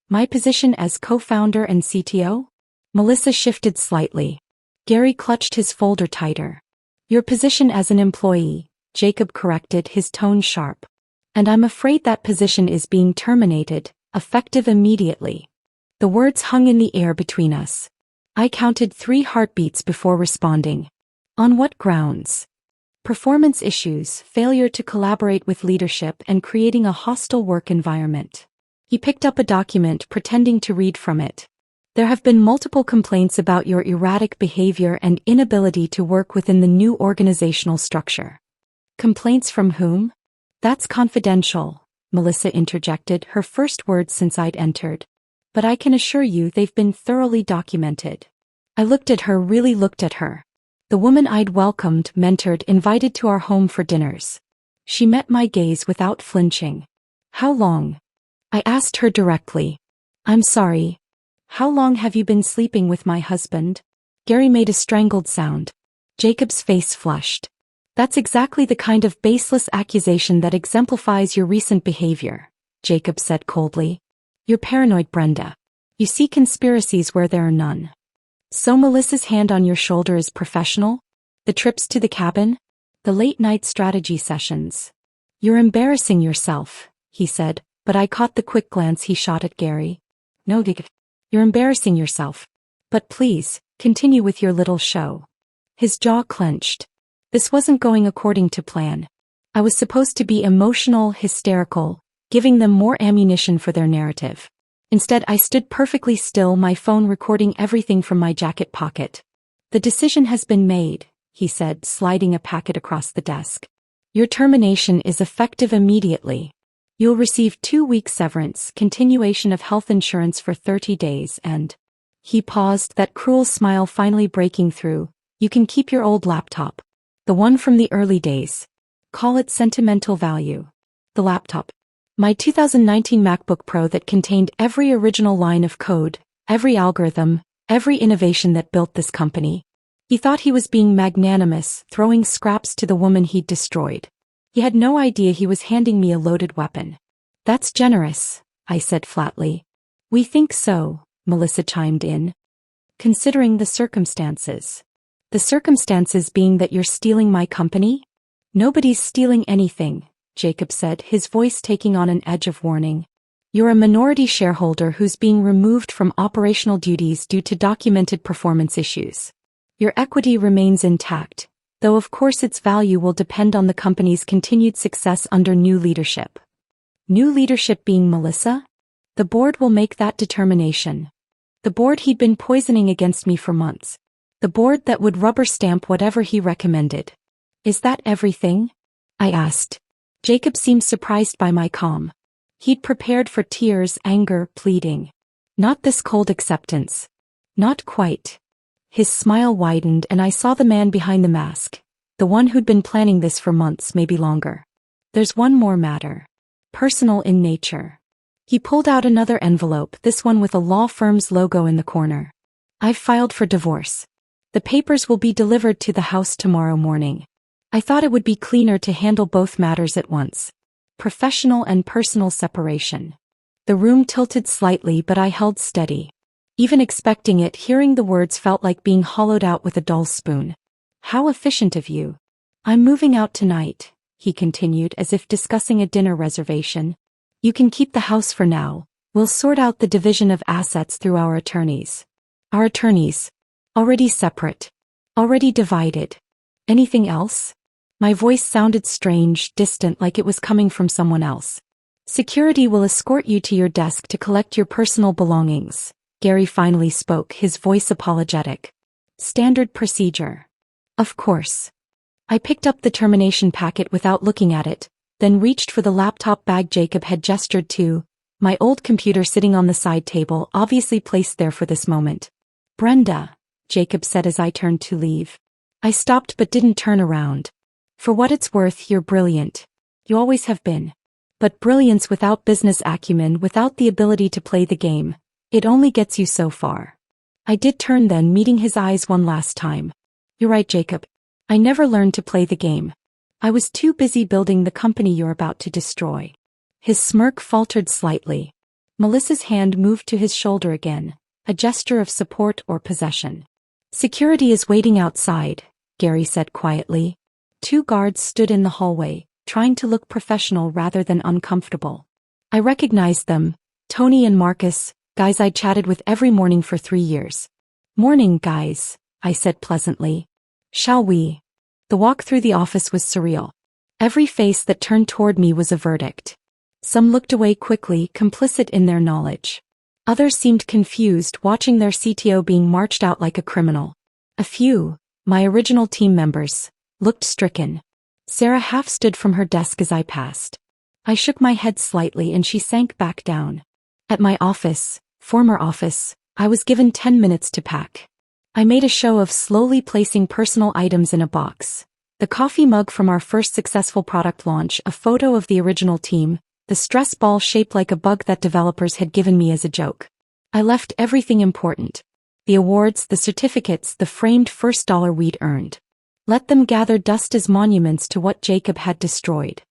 Speaker 1: My position as co-founder and CTO? Melissa shifted slightly. Gary clutched his folder tighter. Your position as an employee, Jacob corrected, his tone sharp. And I'm afraid that position is being terminated, effective immediately. The words hung in the air between us. I counted 3 heartbeats before responding. On what grounds? Performance issues, failure to collaborate with leadership, and creating a hostile work environment. He picked up a document, pretending to read from it. There have been multiple complaints about your erratic behavior and inability to work within the new organizational structure. Complaints from whom? That's confidential, Melissa interjected, her first words since I'd entered. But I can assure you they've been thoroughly documented. I looked at her, really looked at her. The woman I'd welcomed, mentored, invited to our home for dinners. She met my gaze without flinching. How long? I asked her directly. I'm sorry. How long have you been sleeping with my husband? Gary made a strangled sound. Jacob's face flushed. That's exactly the kind of baseless accusation that exemplifies your recent behavior, Jacob said coldly. You're paranoid, Brenda. You see conspiracies where there are none. So Melissa's hand on your shoulder is professional? The trips to the cabin? The late-night strategy sessions? You're embarrassing yourself, he said, but I caught the quick glance he shot at Gary. No, you're embarrassing yourself. But please, continue with your little show. His jaw clenched. This wasn't going according to plan. I was supposed to be emotional, hysterical, giving them more ammunition for their narrative. Instead, I stood perfectly still, my phone recording everything from my jacket pocket. The decision has been made, he said, sliding a packet across the desk. Your termination is effective immediately. You'll receive 2-week severance, continuation of health insurance for 30 days, and... He paused, that cruel smile finally breaking through. You can keep your old laptop. The one from the early days. Call it sentimental value. The laptop. My 2019 MacBook Pro that contained every original line of code, every algorithm, every innovation that built this company. He thought he was being magnanimous, throwing scraps to the woman he'd destroyed. He had no idea he was handing me a loaded weapon. That's generous, I said flatly. We think so, Melissa chimed in. Considering the circumstances. The circumstances being that you're stealing my company? Nobody's stealing anything, Jacob said, his voice taking on an edge of warning. You're a minority shareholder who's being removed from operational duties due to documented performance issues. Your equity remains intact, though of course its value will depend on the company's continued success under new leadership. New leadership being Melissa? The board will make that determination. The board he'd been poisoning against me for months. The board that would rubber stamp whatever he recommended. Is that everything? I asked. Jacob seemed surprised by my calm. He'd prepared for tears, anger, pleading. Not this cold acceptance. Not quite. His smile widened and I saw the man behind the mask. The one who'd been planning this for months, maybe longer. There's one more matter. Personal in nature. He pulled out another envelope, this one with a law firm's logo in the corner. I've filed for divorce. The papers will be delivered to the house tomorrow morning. I thought it would be cleaner to handle both matters at once. Professional and personal separation. The room tilted slightly but I held steady. Even expecting it, hearing the words felt like being hollowed out with a dull spoon. How efficient of you. I'm moving out tonight, he continued as if discussing a dinner reservation. You can keep the house for now. We'll sort out the division of assets through our attorneys. Our attorneys. Already separate. Already divided. Anything else? My voice sounded strange, distant, like it was coming from someone else. Security will escort you to your desk to collect your personal belongings. Gary finally spoke, his voice apologetic. Standard procedure. Of course. I picked up the termination packet without looking at it, then reached for the laptop bag Jacob had gestured to, my old computer sitting on the side table, obviously placed there for this moment. Brenda, Jacob said as I turned to leave. I stopped but didn't turn around. For what it's worth, you're brilliant. You always have been. But brilliance without business acumen, without the ability to play the game, it only gets you so far. I did turn then, meeting his eyes one last time. You're right, Jacob. I never learned to play the game. I was too busy building the company you're about to destroy. His smirk faltered slightly. Melissa's hand moved to his shoulder again, a gesture of support or possession. Security is waiting outside, Gary said quietly. 2 guards stood in the hallway, trying to look professional rather than uncomfortable. I recognized them, Tony and Marcus, guys I'd chatted with every morning for 3 years. Morning, guys, I said pleasantly. Shall we? The walk through the office was surreal. Every face that turned toward me was a verdict. Some looked away quickly, complicit in their knowledge. Others seemed confused, watching their CTO being marched out like a criminal. A few, my original team members, looked stricken. Sarah half stood from her desk as I passed. I shook my head slightly and she sank back down. At my office, former office, I was given 10 minutes to pack. I made a show of slowly placing personal items in a box. The coffee mug from our first successful product launch, a photo of the original team, the stress ball shaped like a bug that developers had given me as a joke. I left everything important. The awards, the certificates, the framed first dollar we'd earned. Let them gather dust as monuments to what Jacob had destroyed.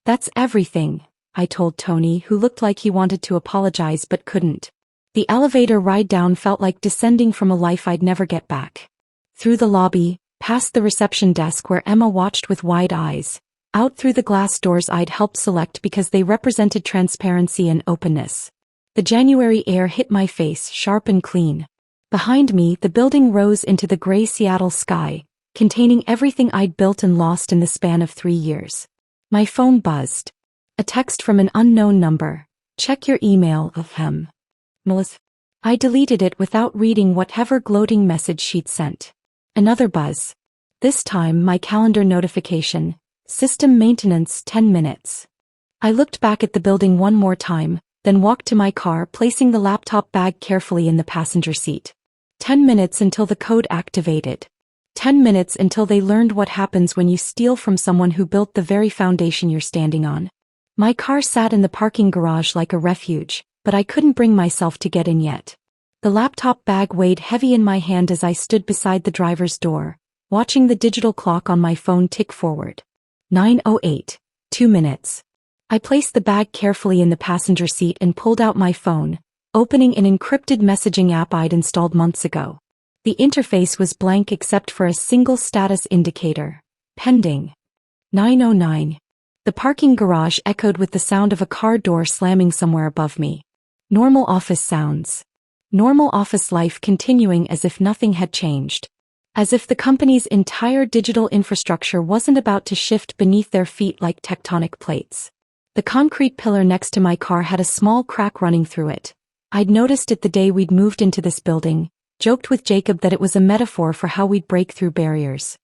Speaker 1: That's everything, I told Tony, who looked like he wanted to apologize but couldn't. The elevator ride down felt like descending from a life I'd never get back. Through the lobby, past the reception desk where Emma watched with wide eyes, out through the glass doors I'd helped select because they represented transparency and openness. The January air hit my face, sharp and clean. Behind me, the building rose into the gray Seattle sky, containing everything I'd built and lost in the span of 3 years. My phone buzzed. A text from an unknown number. Check your email, Melissa. I deleted it without reading whatever gloating message she'd sent. Another buzz. This time my calendar notification. System maintenance 10 minutes. I looked back at the building one more time, then walked to my car, placing the laptop bag carefully in the passenger seat. 10 minutes until the code activated. 10 minutes until they learned what happens when you steal from someone who built the very foundation you're standing on. My car sat in the parking garage like a refuge, but I couldn't bring myself to get in yet. The laptop bag weighed heavy in my hand as I stood beside the driver's door, watching the digital clock on my phone tick forward. 9:08, 2 minutes. I placed the bag carefully in the passenger seat and pulled out my phone, opening an encrypted messaging app I'd installed months ago. The interface was blank except for a single status indicator. Pending. 9:09. The parking garage echoed with the sound of a car door slamming somewhere above me. Normal office sounds. Normal office life continuing as if nothing had changed. As if the company's entire digital infrastructure wasn't about to shift beneath their feet like tectonic plates. The concrete pillar next to my car had a small crack running through it. I'd noticed it the day we'd moved into this building, joked with Jacob that it was a metaphor for how we'd break through barriers.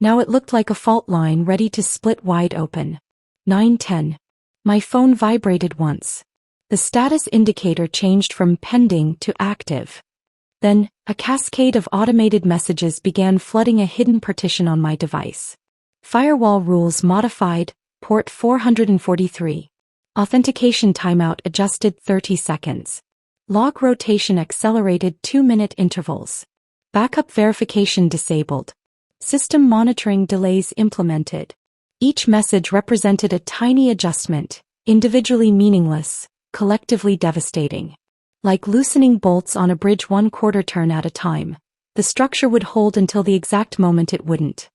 Speaker 1: Now it looked like a fault line ready to split wide open. 9:10. My phone vibrated once. The status indicator changed from pending to active. Then, a cascade of automated messages began flooding a hidden partition on my device. Firewall rules modified, port 443. Authentication timeout adjusted 30 seconds. Log rotation accelerated 2-minute intervals. Backup verification disabled. System monitoring delays implemented. Each message represented a tiny adjustment, individually meaningless, collectively devastating. Like loosening bolts on a bridge 1/4 turn at a time, the structure would hold until the exact moment it wouldn't.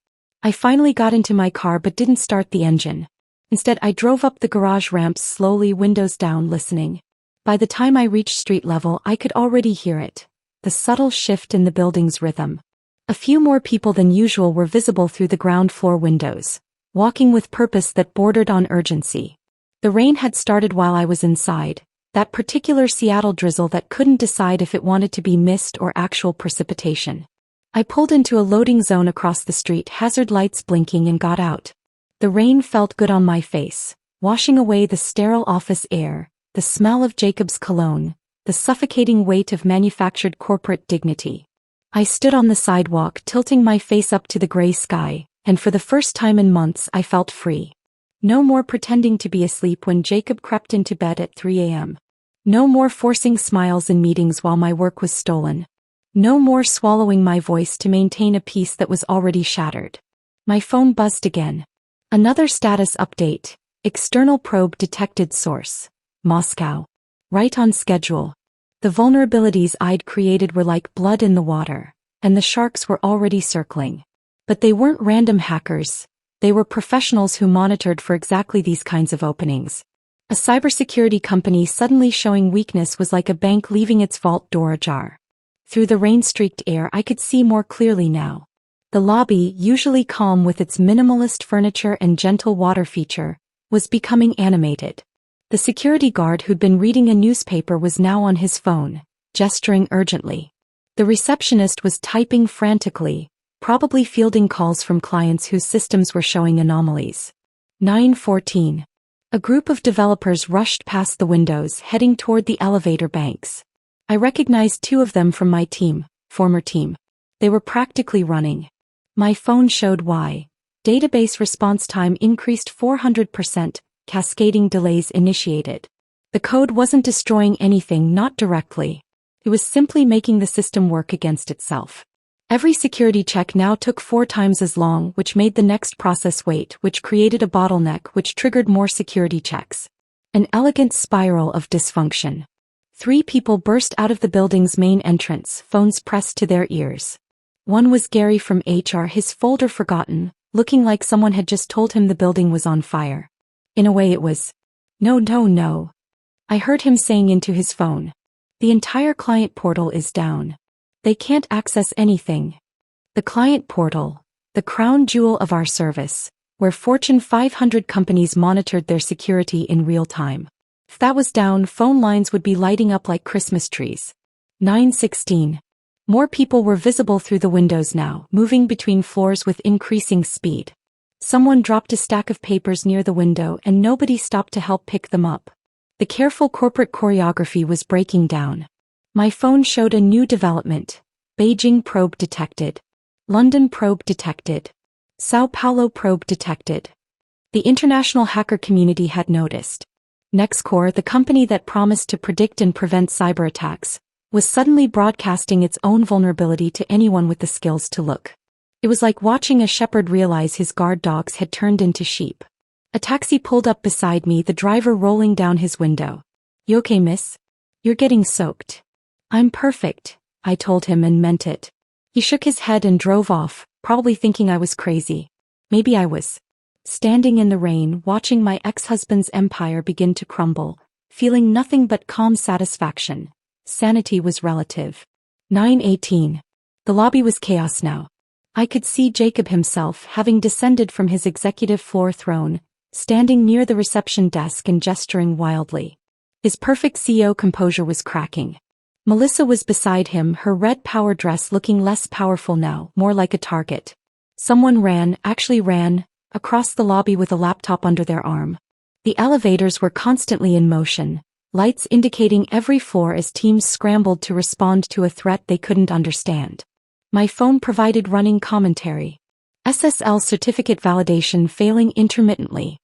Speaker 1: I finally got into my car but didn't start the engine. Instead, I drove up the garage ramps slowly, windows down, listening. By the time I reached street level, I could already hear it, the subtle shift in the building's rhythm. A few more people than usual were visible through the ground floor windows, walking with purpose that bordered on urgency. The rain had started while I was inside, that particular Seattle drizzle that couldn't decide if it wanted to be mist or actual precipitation. I pulled into a loading zone across the street, hazard lights blinking, and got out. The rain felt good on my face, washing away the sterile office air, the smell of Jacob's cologne, the suffocating weight of manufactured corporate dignity. I stood on the sidewalk, tilting my face up to the gray sky, and for the first time in months I felt free. No more pretending to be asleep when Jacob crept into bed at 3 a.m. No more forcing smiles in meetings while my work was stolen. No more swallowing my voice to maintain a peace that was already shattered. My phone buzzed again. Another status update. External probe detected, source Moscow. Right on schedule. The vulnerabilities I'd created were like blood in the water, and the sharks were already circling. But they weren't random hackers. They were professionals who monitored for exactly these kinds of openings. A cybersecurity company suddenly showing weakness was like a bank leaving its vault door ajar. Through the rain-streaked air, I could see more clearly now. The lobby, usually calm with its minimalist furniture and gentle water feature, was becoming animated. The security guard who'd been reading a newspaper was now on his phone, gesturing urgently. The receptionist was typing frantically, probably fielding calls from clients whose systems were showing anomalies. 9:14. A group of developers rushed past the windows, heading toward the elevator banks. I recognized 2 of them from my former team. They were practically running. My phone showed why. Database response time increased 400%, cascading delays initiated. The code wasn't destroying anything, not directly. It was simply making the system work against itself. Every security check now took 4 times as long, which made the next process wait, which created a bottleneck, which triggered more security checks. An elegant spiral of dysfunction. 3 people burst out of the building's main entrance, phones pressed to their ears. One was Gary from HR, his folder forgotten, looking like someone had just told him the building was on fire. In a way it was. No. I heard him saying into his phone. The entire client portal is down. They can't access anything. The client portal, the crown jewel of our service, where Fortune 500 companies monitored their security in real time. If that was down, phone lines would be lighting up like Christmas trees. 9:16. More people were visible through the windows now, moving between floors with increasing speed. Someone dropped a stack of papers near the window and nobody stopped to help pick them up. The careful corporate choreography was breaking down. My phone showed a new development. Beijing probe detected. London probe detected. Sao Paulo probe detected. The international hacker community had noticed. Nexcore, the company that promised to predict and prevent cyber attacks, was suddenly broadcasting its own vulnerability to anyone with the skills to look. It was like watching a shepherd realize his guard dogs had turned into sheep. A taxi pulled up beside me, the driver rolling down his window. "You okay, miss? You're getting soaked." "I'm perfect," I told him and meant it. He shook his head and drove off, probably thinking I was crazy. Maybe I was. Standing in the rain, watching my ex-husband's empire begin to crumble, feeling nothing but calm satisfaction. Sanity was relative. 9:18. The lobby was chaos now. I could see Jacob himself, having descended from his executive floor throne, standing near the reception desk and gesturing wildly. His perfect CEO composure was cracking. Melissa was beside him, her red power dress looking less powerful now, more like a target. Someone actually ran, across the lobby with a laptop under their arm. The elevators were constantly in motion, lights indicating every floor as teams scrambled to respond to a threat they couldn't understand. My phone provided running commentary. SSL certificate validation failing intermittently.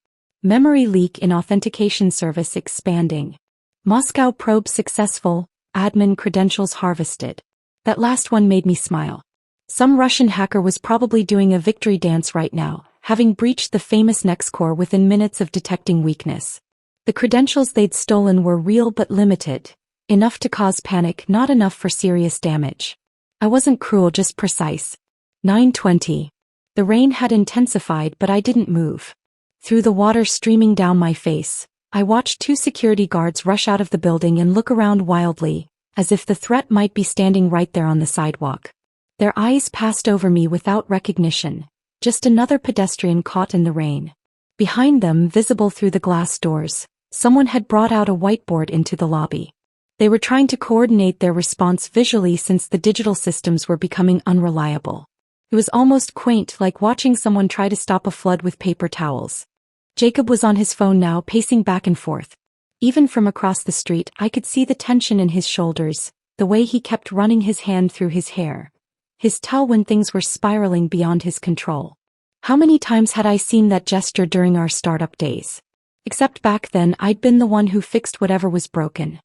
Speaker 1: Memory leak in authentication service expanding. Moscow probe successful, admin credentials harvested. That last one made me smile. Some Russian hacker was probably doing a victory dance right now, having breached the famous Nexcore within minutes of detecting weakness. The credentials they'd stolen were real but limited, enough to cause panic, not enough for serious damage. I wasn't cruel, just precise. 9:20. The rain had intensified, but I didn't move. Through the water streaming down my face, I watched two security guards rush out of the building and look around wildly, as if the threat might be standing right there on the sidewalk. Their eyes passed over me without recognition, just another pedestrian caught in the rain. Behind them, visible through the glass doors, someone had brought out a whiteboard into the lobby. They were trying to coordinate their response visually since the digital systems were becoming unreliable. It was almost quaint, like watching someone try to stop a flood with paper towels. Jacob was on his phone now, pacing back and forth. Even from across the street, I could see the tension in his shoulders, the way he kept running his hand through his hair. His tell when things were spiraling beyond his control. How many times had I seen that gesture during our startup days? Except back then I'd been the one who fixed whatever was broken.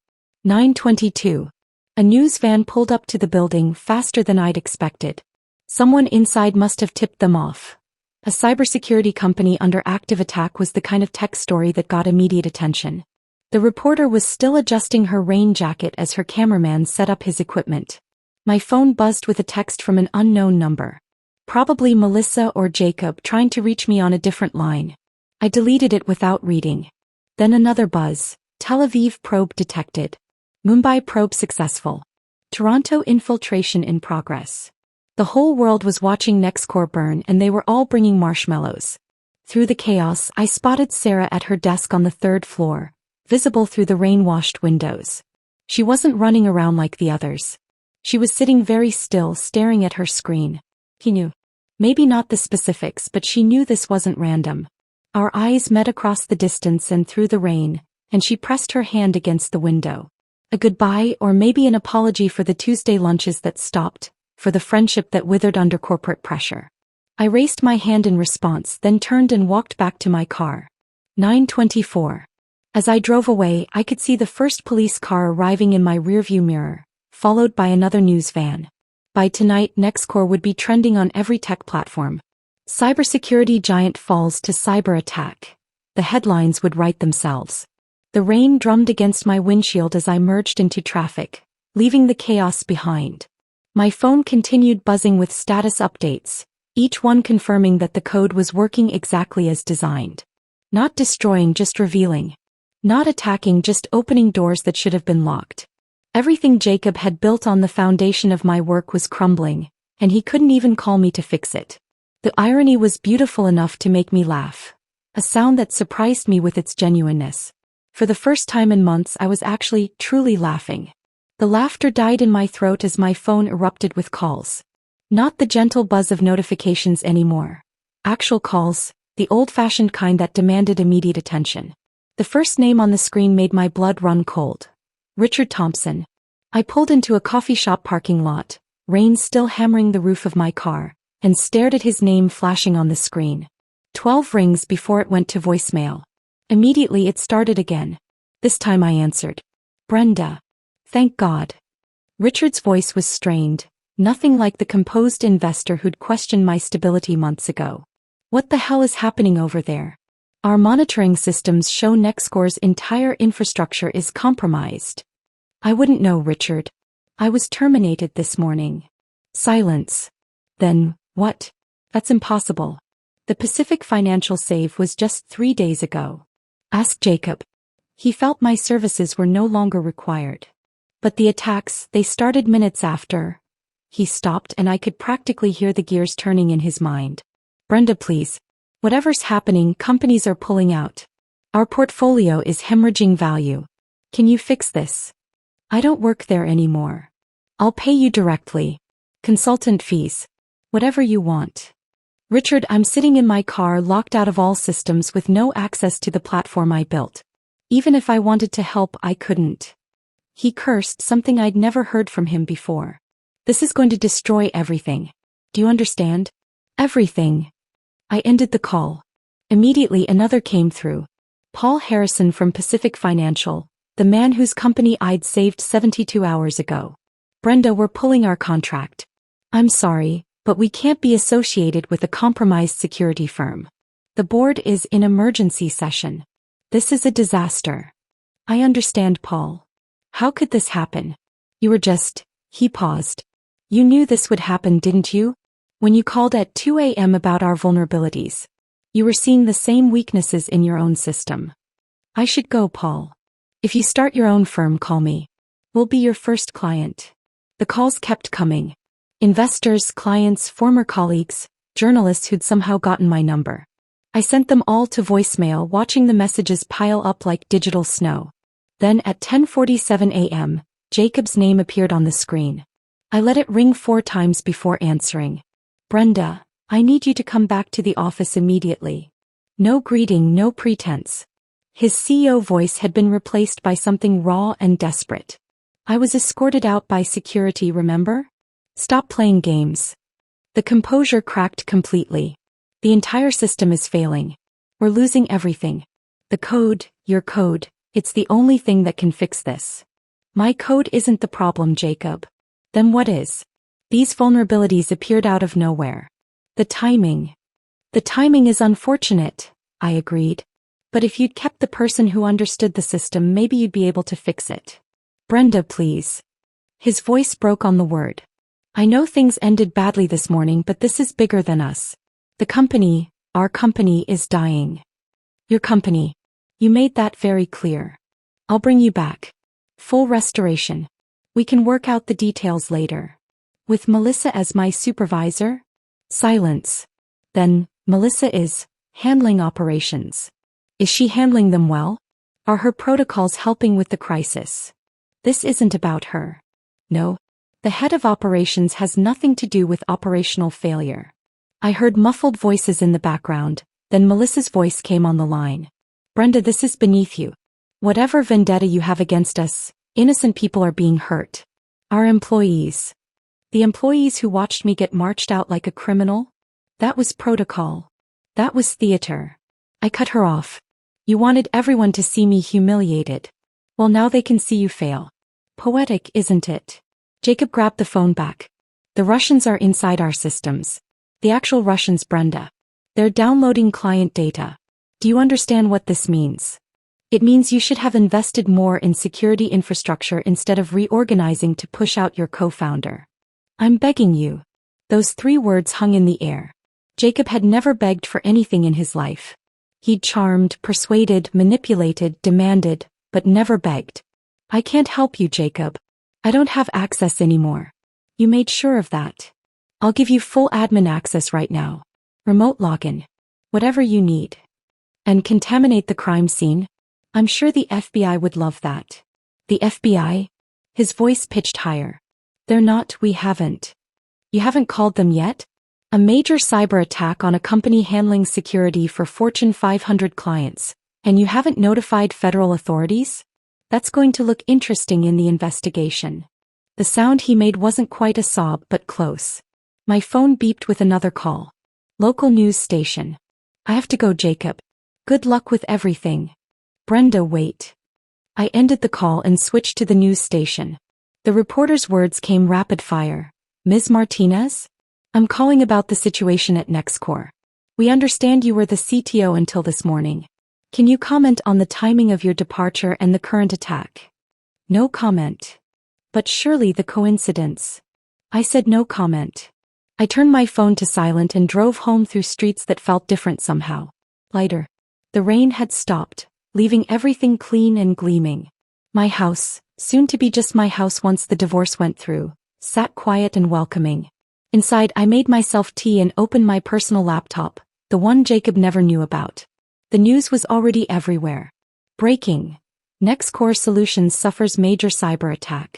Speaker 1: 9:22. A news van pulled up to the building faster than I'd expected. Someone inside must have tipped them off. A cybersecurity company under active attack was the kind of tech story that got immediate attention. The reporter was still adjusting her rain jacket as her cameraman set up his equipment. My phone buzzed with a text from an unknown number. Probably Melissa or Jacob trying to reach me on a different line. I deleted it without reading. Then another buzz. Tel Aviv probe detected. Mumbai probe successful. Toronto infiltration in progress. The whole world was watching Nexcore burn, and they were all bringing marshmallows. Through the chaos, I spotted Sarah at her desk on the third floor, visible through the rain-washed windows. She wasn't running around like the others. She was sitting very still, staring at her screen. He knew. Maybe not the specifics, but she knew this wasn't random. Our eyes met across the distance and through the rain, and she pressed her hand against the window. A goodbye, or maybe an apology for the Tuesday lunches that stopped, for the friendship that withered under corporate pressure. I raised my hand in response, then turned and walked back to my car. 9:24. As I drove away, I could see the first police car arriving in my rearview mirror, followed by another news van. By tonight, Nexcore would be trending on every tech platform. Cybersecurity giant falls to cyber attack. The headlines would write themselves. The rain drummed against my windshield as I merged into traffic, leaving the chaos behind. My phone continued buzzing with status updates, each one confirming that the code was working exactly as designed. Not destroying, just revealing. Not attacking, just opening doors that should have been locked. Everything Jacob had built on the foundation of my work was crumbling, and he couldn't even call me to fix it. The irony was beautiful enough to make me laugh, a sound that surprised me with its genuineness. For the first time in months, I was actually, truly laughing. The laughter died in my throat as my phone erupted with calls. Not the gentle buzz of notifications anymore. Actual calls, the old-fashioned kind that demanded immediate attention. The first name on the screen made my blood run cold. Richard Thompson. I pulled into a coffee shop parking lot, rain still hammering the roof of my car, and stared at his name flashing on the screen. 12 rings before it went to voicemail. Immediately it started again. This time I answered. Brenda. Thank God. Richard's voice was strained, nothing like the composed investor who'd questioned my stability months ago. What the hell is happening over there? Our monitoring systems show Nexcore's entire infrastructure is compromised. I wouldn't know, Richard. I was terminated this morning. Silence. Then, what? That's impossible. The Pacific Financial save was just 3 days ago. Ask Jacob. He felt my services were no longer required. But the attacks, they started minutes after. He stopped and I could practically hear the gears turning in his mind. Brenda, please. Whatever's happening, companies are pulling out. Our portfolio is hemorrhaging value. Can you fix this? I don't work there anymore. I'll pay you directly. Consultant fees. Whatever you want. Richard, I'm sitting in my car locked out of all systems with no access to the platform I built. Even if I wanted to help, I couldn't. He cursed, something I'd never heard from him before. This is going to destroy everything. Do you understand? Everything. I ended the call. Immediately another came through. Paul Harrison from Pacific Financial, the man whose company I'd saved 72 hours ago. Brenda, we're pulling our contract. I'm sorry, but we can't be associated with a compromised security firm. The board is in emergency session. This is a disaster. I understand, Paul. How could this happen? You were just... He paused. You knew this would happen, didn't you? When you called at 2 a.m. about our vulnerabilities. You were seeing the same weaknesses in your own system. I should go, Paul. If you start your own firm, call me. We'll be your first client. The calls kept coming. Investors, clients, former colleagues, journalists who'd somehow gotten my number. I sent them all to voicemail, watching the messages pile up like digital snow. Then at 10:47 a.m., Jacob's name appeared on the screen. I let it ring 4 times before answering. Brenda, I need you to come back to the office immediately. No greeting, no pretense. His CEO voice had been replaced by something raw and desperate. I was escorted out by security, remember? Stop playing games. The composure cracked completely. The entire system is failing. We're losing everything. The code, your code, it's the only thing that can fix this. My code isn't the problem, Jacob. Then what is? These vulnerabilities appeared out of nowhere. The timing. The timing is unfortunate, I agreed. But if you'd kept the person who understood the system, maybe you'd be able to fix it. Brenda, please. His voice broke on the word. I know things ended badly this morning, but this is bigger than us. The company, our company, is dying. Your company. You made that very clear. I'll bring you back. Full restoration. We can work out the details later. With Melissa as my supervisor? Silence. Then, Melissa is handling operations. Is she handling them well? Are her protocols helping with the crisis? This isn't about her. No. The head of operations has nothing to do with operational failure. I heard muffled voices in the background, then Melissa's voice came on the line. Brenda, this is beneath you. Whatever vendetta you have against us, innocent people are being hurt. Our employees. The employees who watched me get marched out like a criminal? That was protocol. That was theater. I cut her off. You wanted everyone to see me humiliated. Well, now they can see you fail. Poetic, isn't it? Jacob grabbed the phone back. The Russians are inside our systems. The actual Russians, Brenda. They're downloading client data. Do you understand what this means? It means you should have invested more in security infrastructure instead of reorganizing to push out your co-founder. I'm begging you. Those 3 words hung in the air. Jacob had never begged for anything in his life. He'd charmed, persuaded, manipulated, demanded, but never begged. I can't help you, Jacob. I don't have access anymore. You made sure of that. I'll give you full admin access right now. Remote login. Whatever you need. And contaminate the crime scene. I'm sure the FBI would love that. The FBI? His voice pitched higher. They're not, we haven't. You haven't called them yet? A major cyber attack on a company handling security for Fortune 500 clients, and you haven't notified federal authorities? That's going to look interesting in the investigation. The sound he made wasn't quite a sob, but close. My phone beeped with another call. Local news station. I have to go, Jacob. Good luck with everything. Brenda, wait. I ended the call and switched to the news station. The reporter's words came rapid fire. Ms. Martinez? I'm calling about the situation at Nexcore. We understand you were the CTO until this morning. Can you comment on the timing of your departure and the current attack? No comment. But surely the coincidence. I said no comment. I turned my phone to silent and drove home through streets that felt different somehow. Lighter. The rain had stopped, leaving everything clean and gleaming. My house, soon to be just my house once the divorce went through, sat quiet and welcoming. Inside I made myself tea and opened my personal laptop, the one Jacob never knew about. The news was already everywhere. Breaking. Nexcore Solutions suffers major cyber attack.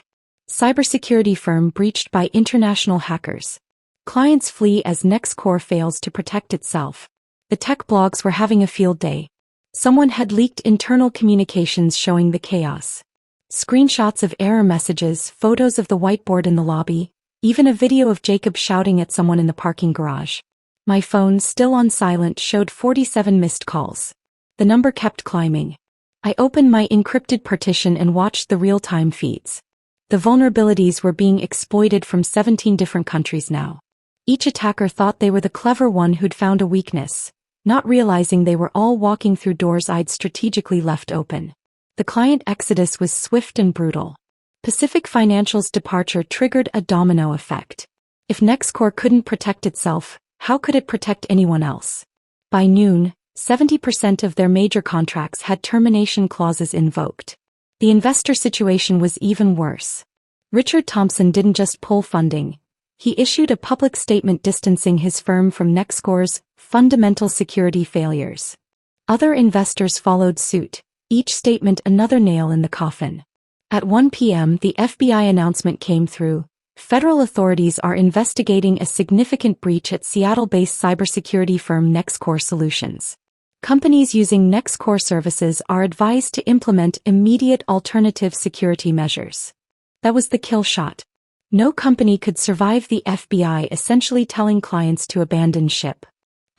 Speaker 1: Cybersecurity firm breached by international hackers. Clients flee as Nexcore fails to protect itself. The tech blogs were having a field day. Someone had leaked internal communications showing the chaos. Screenshots of error messages, photos of the whiteboard in the lobby, even a video of Jacob shouting at someone in the parking garage. My phone, still on silent, showed 47 missed calls. The number kept climbing. I opened my encrypted partition and watched the real-time feeds. The vulnerabilities were being exploited from 17 different countries now. Each attacker thought they were the clever one who'd found a weakness, not realizing they were all walking through doors I'd strategically left open. The client exodus was swift and brutal. Pacific Financial's departure triggered a domino effect. If Nexcore couldn't protect itself, how could it protect anyone else? By noon, 70% of their major contracts had termination clauses invoked. The investor situation was even worse. Richard Thompson didn't just pull funding. He issued a public statement distancing his firm from Nexcore's fundamental security failures. Other investors followed suit, each statement another nail in the coffin. At 1 p.m. the FBI announcement came through. Federal authorities are investigating a significant breach at Seattle-based cybersecurity firm Nexcore Solutions. Companies using Nexcore services are advised to implement immediate alternative security measures. That was the kill shot. No company could survive the FBI essentially telling clients to abandon ship.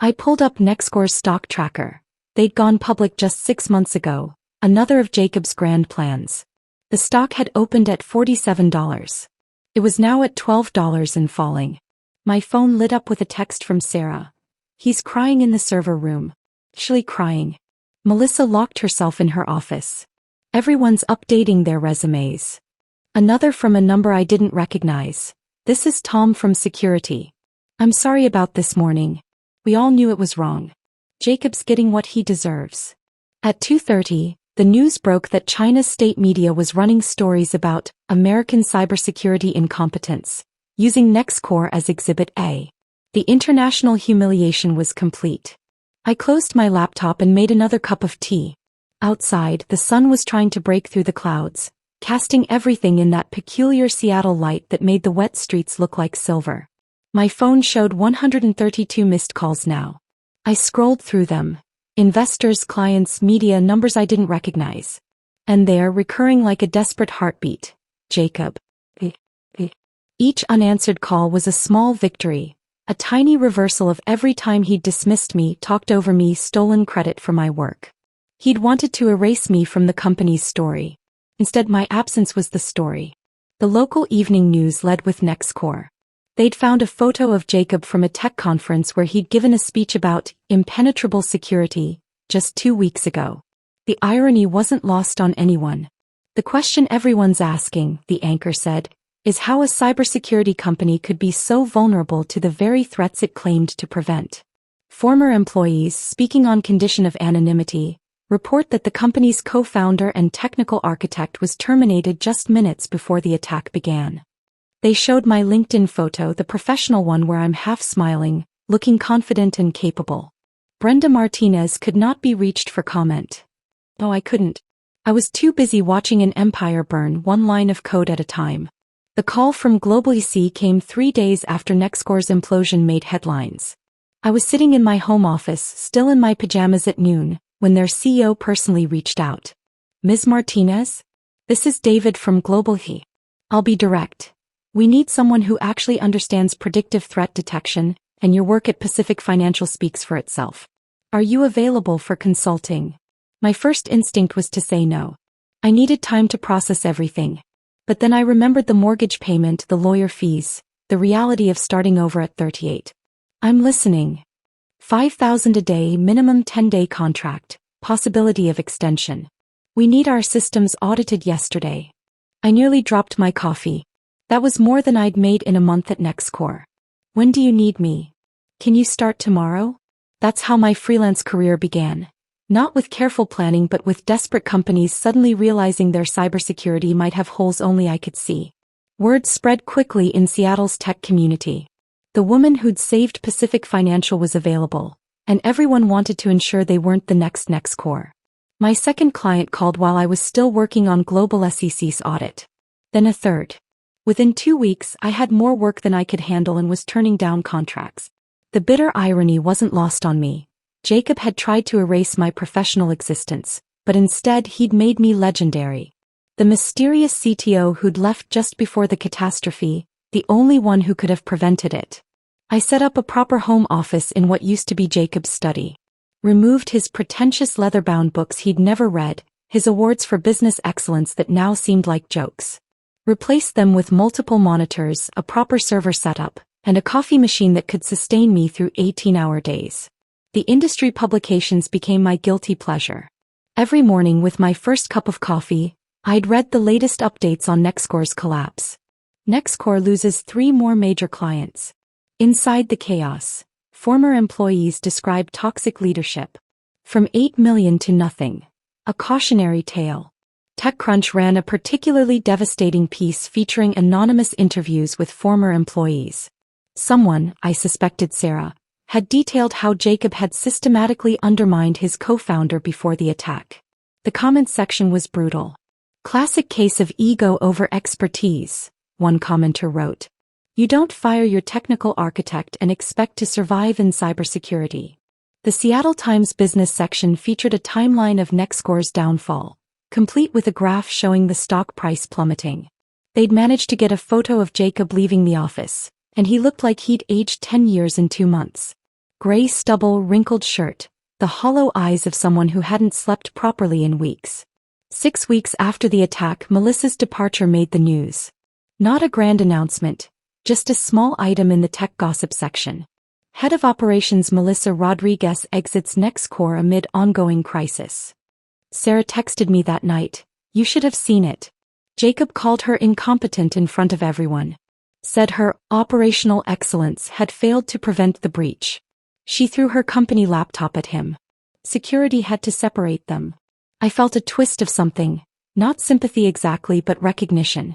Speaker 1: I pulled up Nexcore's stock tracker. They'd gone public just 6 months ago, another of Jacob's grand plans. The stock had opened at $47. It was now at $12 and falling. My phone lit up with a text from Sarah. He's crying in the server room. Actually crying. Melissa locked herself in her office. Everyone's updating their resumes. Another from a number I didn't recognize. This is Tom from security. I'm sorry about this morning. We all knew it was wrong. Jacob's getting what he deserves. At 2:30, the news broke that China's state media was running stories about American cybersecurity incompetence, using Nexcore as Exhibit A. The international humiliation was complete. I closed my laptop and made another cup of tea. Outside, the sun was trying to break through the clouds, casting everything in that peculiar Seattle light that made the wet streets look like silver. My phone showed 132 missed calls now. I scrolled through them. Investors, clients, media, numbers I didn't recognize. And there, recurring like a desperate heartbeat, Jacob. Each unanswered call was a small victory, a tiny reversal of every time he'd dismissed me, talked over me, stolen credit for my work. He'd wanted to erase me from the company's story. Instead, my absence was the story. The local evening news led with Nexcore. They'd found a photo of Jacob from a tech conference where he'd given a speech about impenetrable security just 2 weeks ago. The irony wasn't lost on anyone. The question everyone's asking, the anchor said, is how a cybersecurity company could be so vulnerable to the very threats it claimed to prevent. Former employees, speaking on condition of anonymity, report that the company's co-founder and technical architect was terminated just minutes before the attack began. They showed my LinkedIn photo, the professional one where I'm half smiling, looking confident and capable. Brenda Martinez could not be reached for comment. No, I couldn't. I was too busy watching an empire burn one line of code at a time. The call from Global EC came 3 days after Nexcore's implosion made headlines. I was sitting in my home office, still in my pajamas at noon, when their CEO personally reached out. Ms. Martinez? This is David from Global EC. I'll be direct. We need someone who actually understands predictive threat detection, and your work at Pacific Financial speaks for itself. Are you available for consulting? My first instinct was to say no. I needed time to process everything. But then I remembered the mortgage payment, the lawyer fees, the reality of starting over at 38. I'm listening. $5,000 a day, minimum 10-day contract, Possibility of extension. We need our systems audited yesterday. I nearly dropped my coffee. That was more than I'd made in a month at Nexcore. When do you need me? Can you start tomorrow? That's how my freelance career began. Not with careful planning but with desperate companies suddenly realizing their cybersecurity might have holes only I could see. Word spread quickly in Seattle's tech community. The woman who'd saved Pacific Financial was available, and everyone wanted to ensure they weren't the next Nexcore. My second client called while I was still working on global SEC's audit. Then a third. Within 2 weeks, I had more work than I could handle and was turning down contracts. The bitter irony wasn't lost on me. Jacob had tried to erase my professional existence, but instead he'd made me legendary. The mysterious CTO who'd left just before the catastrophe, the only one who could have prevented it. I set up a proper home office in what used to be Jacob's study. Removed his pretentious leather-bound books he'd never read, his awards for business excellence that now seemed like jokes. Replaced them with multiple monitors, a proper server setup, and a coffee machine that could sustain me through 18-hour days. The industry publications became my guilty pleasure. Every morning with my first cup of coffee, I'd read the latest updates on Nexcore's collapse. Nexcore loses 3 more major clients. Inside the chaos, former employees describe toxic leadership. From 8 million to nothing. A cautionary tale. TechCrunch ran a particularly devastating piece featuring anonymous interviews with former employees. Someone, I suspected Sarah, had detailed how Jacob had systematically undermined his co-founder before the attack. The comment section was brutal. Classic case of ego over expertise, one commenter wrote. You don't fire your technical architect and expect to survive in cybersecurity. The Seattle Times business section featured a timeline of Nexcore's downfall, complete with a graph showing the stock price plummeting. They'd managed to get a photo of Jacob leaving the office, and he looked like he'd aged 10 years in 2 months. Gray stubble, wrinkled shirt, the hollow eyes of someone who hadn't slept properly in weeks. 6 weeks after the attack, Melissa's departure made the news. Not a grand announcement, just a small item in the tech gossip section. Head of Operations Melissa Rodriguez exits Nexcore amid ongoing crisis. Sarah texted me that night, you should have seen it. Jacob called her incompetent in front of everyone. Said her operational excellence had failed to prevent the breach. She threw her company laptop at him. Security had to separate them. I felt a twist of something, not sympathy exactly but recognition.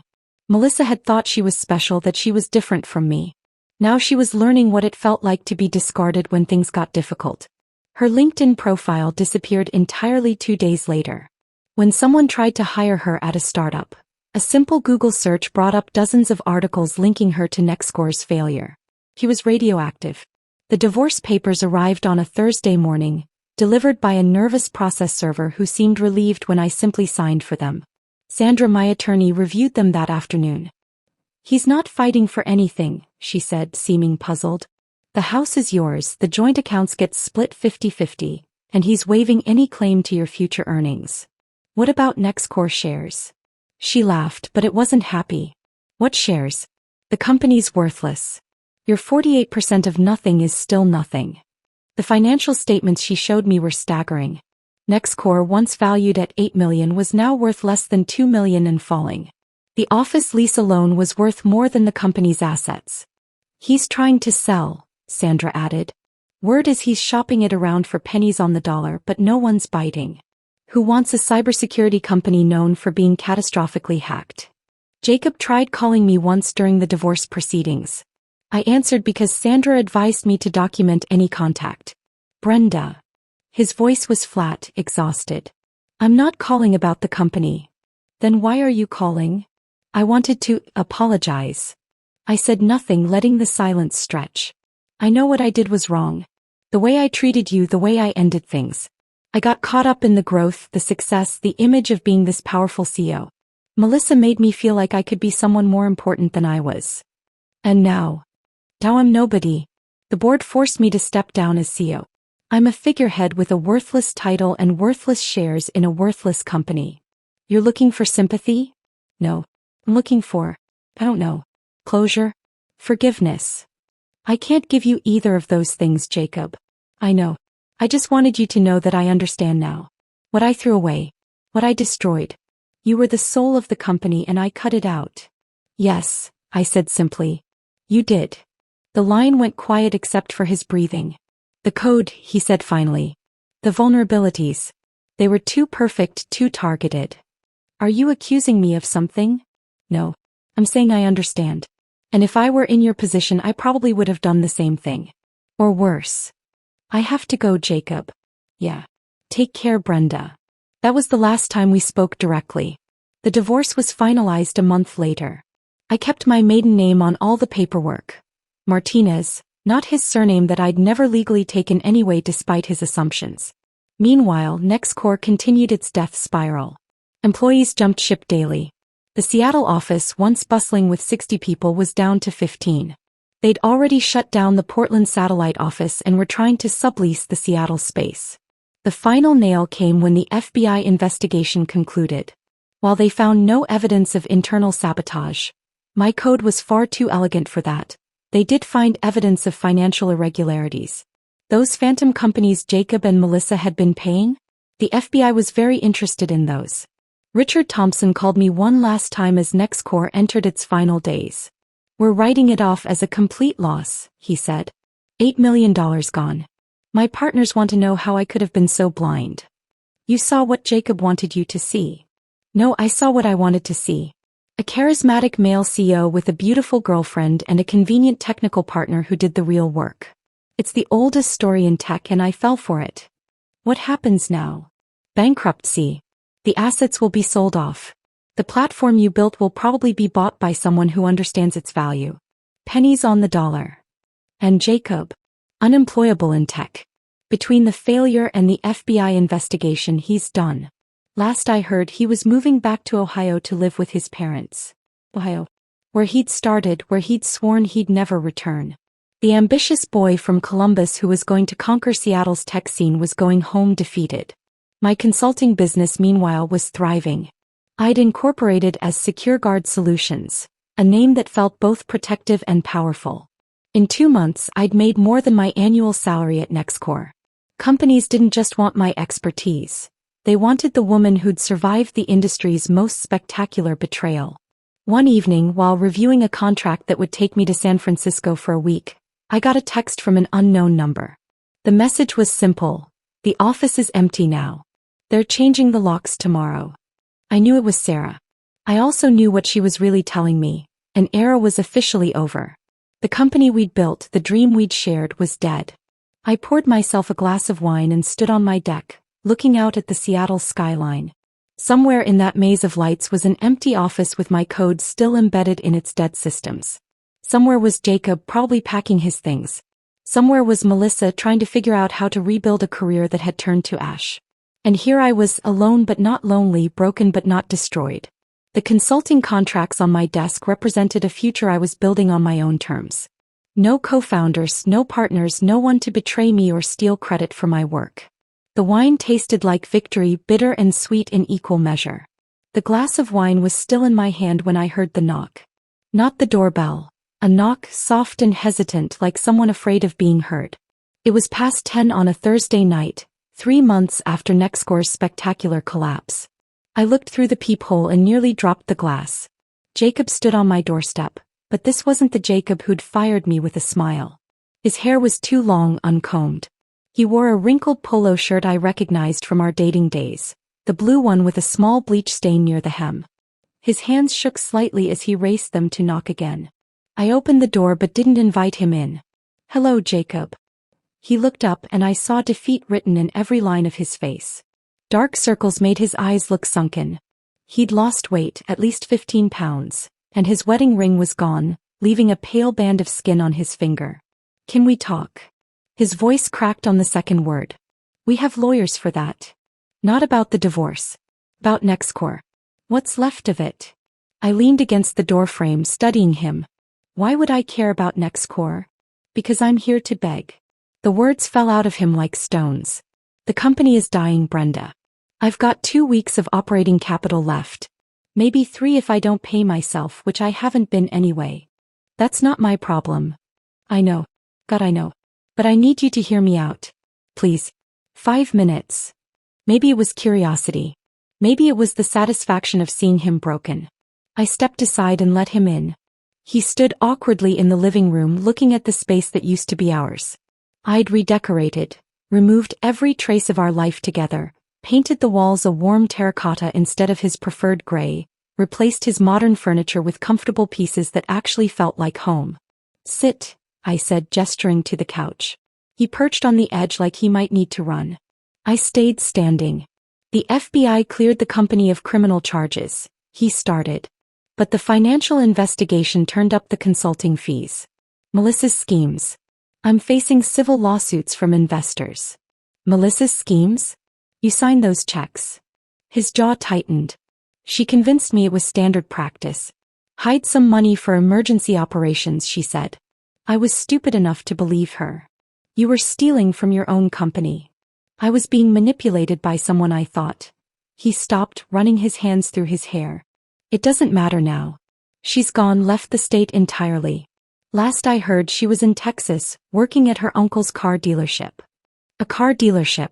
Speaker 1: Melissa had thought she was special, that she was different from me. Now she was learning what it felt like to be discarded when things got difficult. Her LinkedIn profile disappeared entirely 2 days later. When someone tried to hire her at a startup, a simple Google search brought up dozens of articles linking her to Nexcore's failure. He was radioactive. The divorce papers arrived on a Thursday morning, delivered by a nervous process server who seemed relieved when I simply signed for them. Sandra, my attorney, reviewed them that afternoon. He's not fighting for anything, she said, seeming puzzled. The house is yours, the joint accounts get split 50-50, and he's waiving any claim to your future earnings. What about Nexcore shares? She laughed, but it wasn't happy. What shares? The company's worthless. Your 48% of nothing is still nothing. The financial statements she showed me were staggering. Nexcore, once valued at 8 million, was now worth less than 2 million and falling. The office lease alone was worth more than the company's assets. He's trying to sell, Sandra added. Word is he's shopping it around for pennies on the dollar, but no one's biting. Who wants a cybersecurity company known for being catastrophically hacked? Jacob tried calling me once during the divorce proceedings. I answered because Sandra advised me to document any contact. Brenda. His voice was flat, exhausted. I'm not calling about the company. Then why are you calling? I wanted to apologize. I said nothing, letting the silence stretch. I know what I did was wrong. The way I treated you, the way I ended things. I got caught up in the growth, the success, the image of being this powerful CEO. Melissa made me feel like I could be someone more important than I was. And now I'm nobody. The board forced me to step down as CEO. I'm a figurehead with a worthless title and worthless shares in a worthless company. You're looking for sympathy? No. I'm looking for, I don't know, closure? Forgiveness. I can't give you either of those things, Jacob. I know. I just wanted you to know that I understand now. What I threw away. What I destroyed. You were the soul of the company and I cut it out. Yes, I said simply. You did. The line went quiet except for his breathing. The code, he said finally. The vulnerabilities. They were too perfect, too targeted. Are you accusing me of something? No. I'm saying I understand. And if I were in your position I probably would have done the same thing. Or worse. I have to go, Jacob. Yeah. Take care, Brenda. That was the last time we spoke directly. The divorce was finalized a month later. I kept my maiden name on all the paperwork. Martinez, not his surname that I'd never legally taken anyway despite his assumptions. Meanwhile, Nexcore continued its death spiral. Employees jumped ship daily. The Seattle office, once bustling with 60 people, was down to 15. They'd already shut down the Portland satellite office and were trying to sublease the Seattle space. The final nail came when the FBI investigation concluded. While they found no evidence of internal sabotage, my code was far too elegant for that. They did find evidence of financial irregularities. Those phantom companies Jacob and Melissa had been paying? The FBI was very interested in those. Richard Thompson called me one last time as Nexcore entered its final days. We're writing it off as a complete loss, he said. $8 million gone. My partners want to know how I could have been so blind. You saw what Jacob wanted you to see. No, I saw what I wanted to see. A charismatic male CEO with a beautiful girlfriend and a convenient technical partner who did the real work. It's the oldest story in tech and I fell for it. What happens now? Bankruptcy. The assets will be sold off. The platform you built will probably be bought by someone who understands its value. Pennies on the dollar. And Jacob? Unemployable in tech. Between the failure and the FBI investigation, he's done. Last I heard, he was moving back to Ohio to live with his parents. Ohio. Where he'd started, where he'd sworn he'd never return. The ambitious boy from Columbus who was going to conquer Seattle's tech scene was going home defeated. My consulting business, meanwhile, was thriving. I'd incorporated as SecureGuard Solutions, a name that felt both protective and powerful. In 2 months, I'd made more than my annual salary at Nexcore. Companies didn't just want my expertise. They wanted the woman who'd survived the industry's most spectacular betrayal. One evening, while reviewing a contract that would take me to San Francisco for a week, I got a text from an unknown number. The message was simple. The office is empty now. They're changing the locks tomorrow. I knew it was Sarah. I also knew what she was really telling me. An era was officially over. The company we'd built, the dream we'd shared, was dead. I poured myself a glass of wine and stood on my deck, looking out at the Seattle skyline. Somewhere in that maze of lights was an empty office with my code still embedded in its dead systems. Somewhere was Jacob, probably packing his things. Somewhere was Melissa, trying to figure out how to rebuild a career that had turned to ash. And here I was, alone but not lonely, broken but not destroyed. The consulting contracts on my desk represented a future I was building on my own terms. No co-founders, no partners, no one to betray me or steal credit for my work. The wine tasted like victory, bitter and sweet in equal measure. The glass of wine was still in my hand when I heard the knock. Not the doorbell. A knock, soft and hesitant, like someone afraid of being heard. It was past 10 on a Thursday night, 3 months after Nexcore's spectacular collapse. I looked through the peephole and nearly dropped the glass. Jacob stood on my doorstep, but this wasn't the Jacob who'd fired me with a smile. His hair was too long, uncombed. He wore a wrinkled polo shirt I recognized from our dating days, the blue one with a small bleach stain near the hem. His hands shook slightly as he raised them to knock again. I opened the door but didn't invite him in. "Hello, Jacob." He looked up and I saw defeat written in every line of his face. Dark circles made his eyes look sunken. He'd lost weight, at least 15 pounds, and his wedding ring was gone, leaving a pale band of skin on his finger. "Can we talk?" His voice cracked on the second word. "We have lawyers for that." "Not about the divorce. About Nexcore. What's left of it?" I leaned against the doorframe, studying him. "Why would I care about Nexcore?" "Because I'm here to beg." The words fell out of him like stones. "The company is dying, Brenda. I've got 2 weeks of operating capital left. Maybe 3 if I don't pay myself, which I haven't been anyway. That's not my problem." "I know. God, I know. But I need you to hear me out. Please. 5 minutes. Maybe it was curiosity. Maybe it was the satisfaction of seeing him broken. I stepped aside and let him in. He stood awkwardly in the living room looking at the space that used to be ours. I'd redecorated, removed every trace of our life together, painted the walls a warm terracotta instead of his preferred gray, replaced his modern furniture with comfortable pieces that actually felt like home. Sit, I said, gesturing to the couch. He perched on the edge like he might need to run. I stayed standing. The FBI cleared the company of criminal charges, he started. But the financial investigation turned up the consulting fees. Melissa's schemes. I'm facing civil lawsuits from investors. Melissa's schemes? You signed those checks. His jaw tightened. She convinced me it was standard practice. Hide some money for emergency operations, she said. I was stupid enough to believe her. You were stealing from your own company. I was being manipulated by someone I thought. He stopped, running his hands through his hair. It doesn't matter now. She's gone, left the state entirely. Last I heard she was in Texas, working at her uncle's car dealership. A car dealership.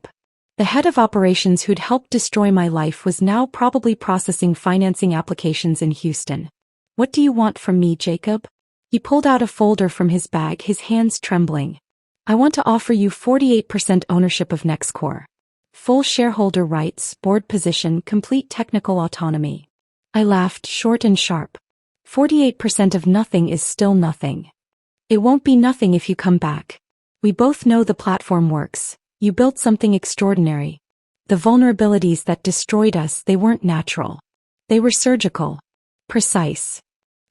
Speaker 1: The head of operations who'd helped destroy my life was now probably processing financing applications in Houston. What do you want from me, Jacob? He pulled out a folder from his bag, his hands trembling. I want to offer you 48% ownership of Nexcore. Full shareholder rights, board position, complete technical autonomy. I laughed, short and sharp. 48% of nothing is still nothing. It won't be nothing if you come back. We both know the platform works. You built something extraordinary. The vulnerabilities that destroyed us, they weren't natural. They were surgical. Precise.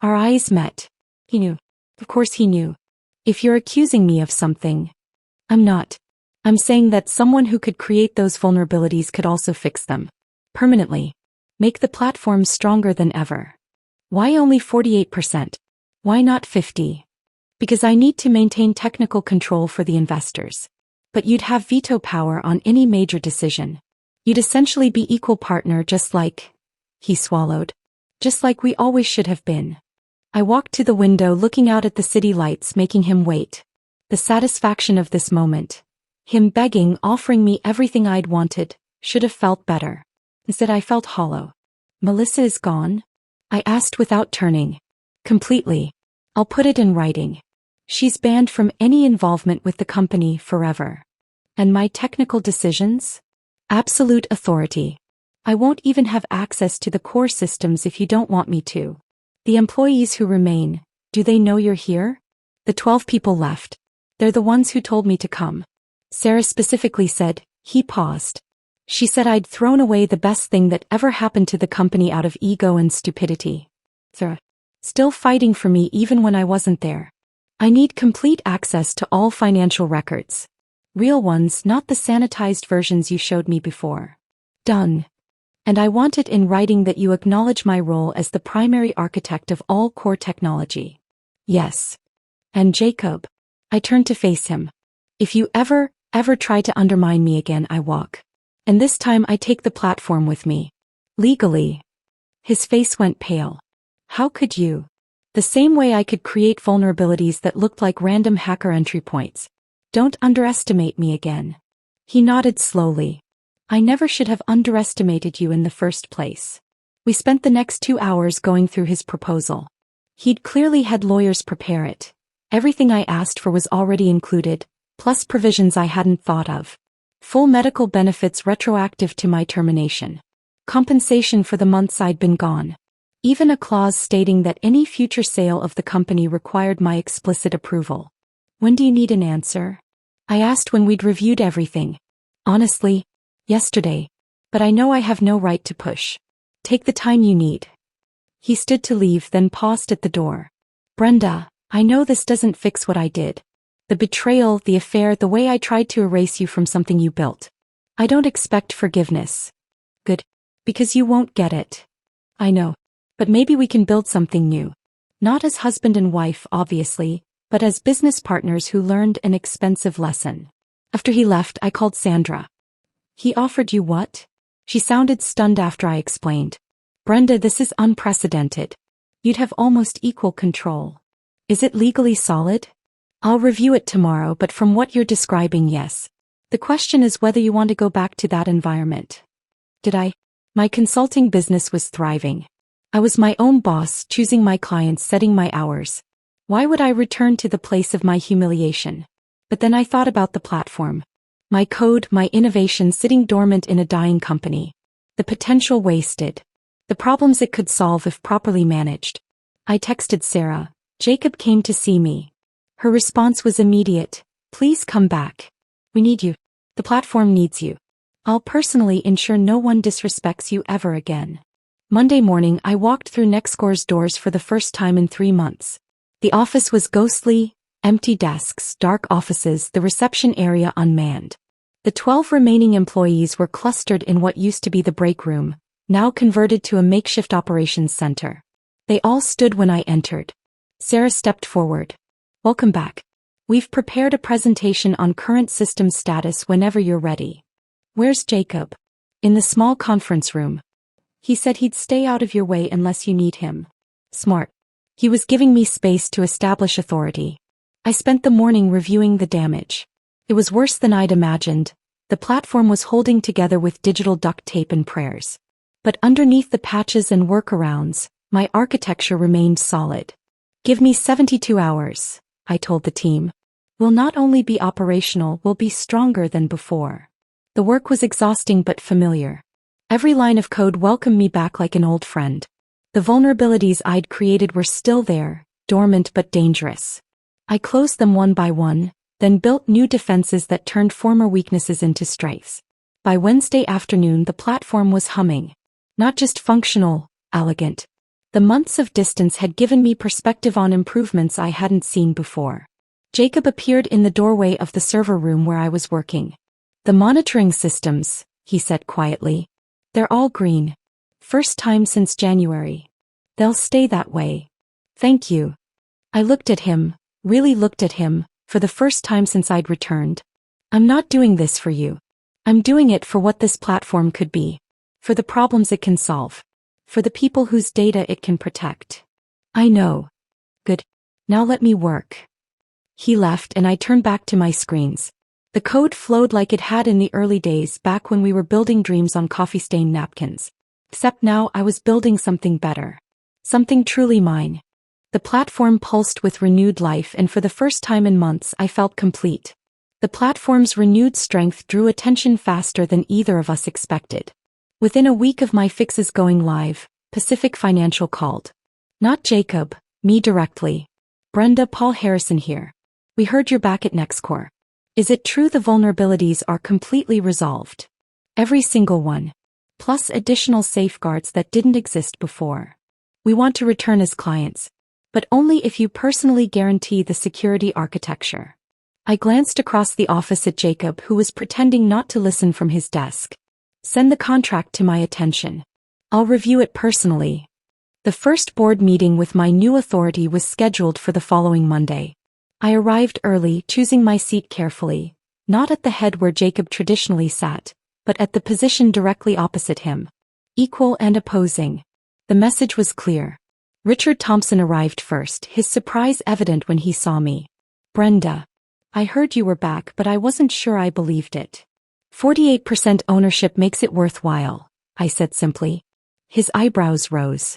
Speaker 1: Our eyes met. He knew. Of course he knew. If you're accusing me of something, I'm not. I'm saying that someone who could create those vulnerabilities could also fix them. Permanently. Make the platform stronger than ever. Why only 48%? Why not 50%? Because I need to maintain technical control for the investors. But you'd have veto power on any major decision. You'd essentially be equal partner, just like... He swallowed. Just like we always should have been. I walked to the window, looking out at the city lights, making him wait. The satisfaction of this moment. Him begging, offering me everything I'd wanted, should have felt better. Instead I felt hollow. Melissa is gone? I asked without turning. Completely. I'll put it in writing. She's banned from any involvement with the company forever. And my technical decisions? Absolute authority. I won't even have access to the core systems if you don't want me to. The employees who remain, do they know you're here? The 12 people left. They're the ones who told me to come. Sarah specifically said. He paused. She said I'd thrown away the best thing that ever happened to the company out of ego and stupidity. Sarah. Still fighting for me even when I wasn't there. I need complete access to all financial records. Real ones, not the sanitized versions you showed me before. Done. And I want it in writing that you acknowledge my role as the primary architect of all core technology. Yes. And Jacob. I turned to face him. If you ever try to undermine me again, I walk. And this time I take the platform with me. Legally. His face went pale. How could you? The same way I could create vulnerabilities that looked like random hacker entry points. Don't underestimate me again. He nodded slowly. I never should have underestimated you in the first place. We spent the next 2 hours going through his proposal. He'd clearly had lawyers prepare it. Everything I asked for was already included, plus provisions I hadn't thought of. Full medical benefits retroactive to my termination. Compensation for the months I'd been gone. Even a clause stating that any future sale of the company required my explicit approval. When do you need an answer? I asked when we'd reviewed everything. Honestly, yesterday. But I know I have no right to push. Take the time you need. He stood to leave, then paused at the door. Brenda, I know this doesn't fix what I did. The betrayal, the affair, the way I tried to erase you from something you built. I don't expect forgiveness. Good. Because you won't get it. I know. But maybe we can build something new. Not as husband and wife, obviously, but as business partners who learned an expensive lesson. After he left, I called Sandra. He offered you what? She sounded stunned after I explained. Brenda, this is unprecedented. You'd have almost equal control. Is it legally solid? I'll review it tomorrow, but from what you're describing, yes. The question is whether you want to go back to that environment. Did I? My consulting business was thriving. I was my own boss, choosing my clients, setting my hours. Why would I return to the place of my humiliation? But then I thought about the platform. My code, my innovation sitting dormant in a dying company. The potential wasted. The problems it could solve if properly managed. I texted Sarah. Jacob came to see me. Her response was immediate. Please come back. We need you. The platform needs you. I'll personally ensure no one disrespects you ever again. Monday morning I walked through Nexcore's doors for the first time in 3 months. The office was ghostly, empty desks, dark offices, the reception area unmanned. The 12 remaining employees were clustered in what used to be the break room, now converted to a makeshift operations center. They all stood when I entered. Sarah stepped forward. Welcome back. We've prepared a presentation on current system status whenever you're ready. Where's Jacob? In the small conference room. He said he'd stay out of your way unless you need him. Smart. He was giving me space to establish authority. I spent the morning reviewing the damage. It was worse than I'd imagined. The platform was holding together with digital duct tape and prayers. But underneath the patches and workarounds, my architecture remained solid. Give me 72 hours, I told the team. We'll not only be operational, we'll be stronger than before. The work was exhausting but familiar. Every line of code welcomed me back like an old friend. The vulnerabilities I'd created were still there, dormant but dangerous. I closed them one by one, then built new defenses that turned former weaknesses into strengths. By Wednesday afternoon the platform was humming. Not just functional, elegant. The months of distance had given me perspective on improvements I hadn't seen before. Jacob appeared in the doorway of the server room where I was working. The monitoring systems, he said quietly. They're all green. First time since January. They'll stay that way. Thank you. I looked at him, really looked at him, for the first time since I'd returned. I'm not doing this for you. I'm doing it for what this platform could be. For the problems it can solve. For the people whose data it can protect. I know. Good. Now let me work. He left and I turned back to my screens. The code flowed like it had in the early days back when we were building dreams on coffee-stained napkins. Except now I was building something better. Something truly mine. The platform pulsed with renewed life and for the first time in months I felt complete. The platform's renewed strength drew attention faster than either of us expected. Within a week of my fixes going live, Pacific Financial called. Not Jacob, me directly. Brenda, Paul Harrison here. We heard you're back at Nexcore. Is it true the vulnerabilities are completely resolved? Every single one. Plus additional safeguards that didn't exist before. We want to return as clients. But only if you personally guarantee the security architecture. I glanced across the office at Jacob, who was pretending not to listen from his desk. Send the contract to my attention. I'll review it personally. The first board meeting with my new authority was scheduled for the following Monday. I arrived early, choosing my seat carefully, not at the head where Jacob traditionally sat, but at the position directly opposite him. Equal and opposing. The message was clear. Richard Thompson arrived first, his surprise evident when he saw me. Brenda. I heard you were back, but I wasn't sure I believed it. 48% ownership makes it worthwhile, I said simply. His eyebrows rose.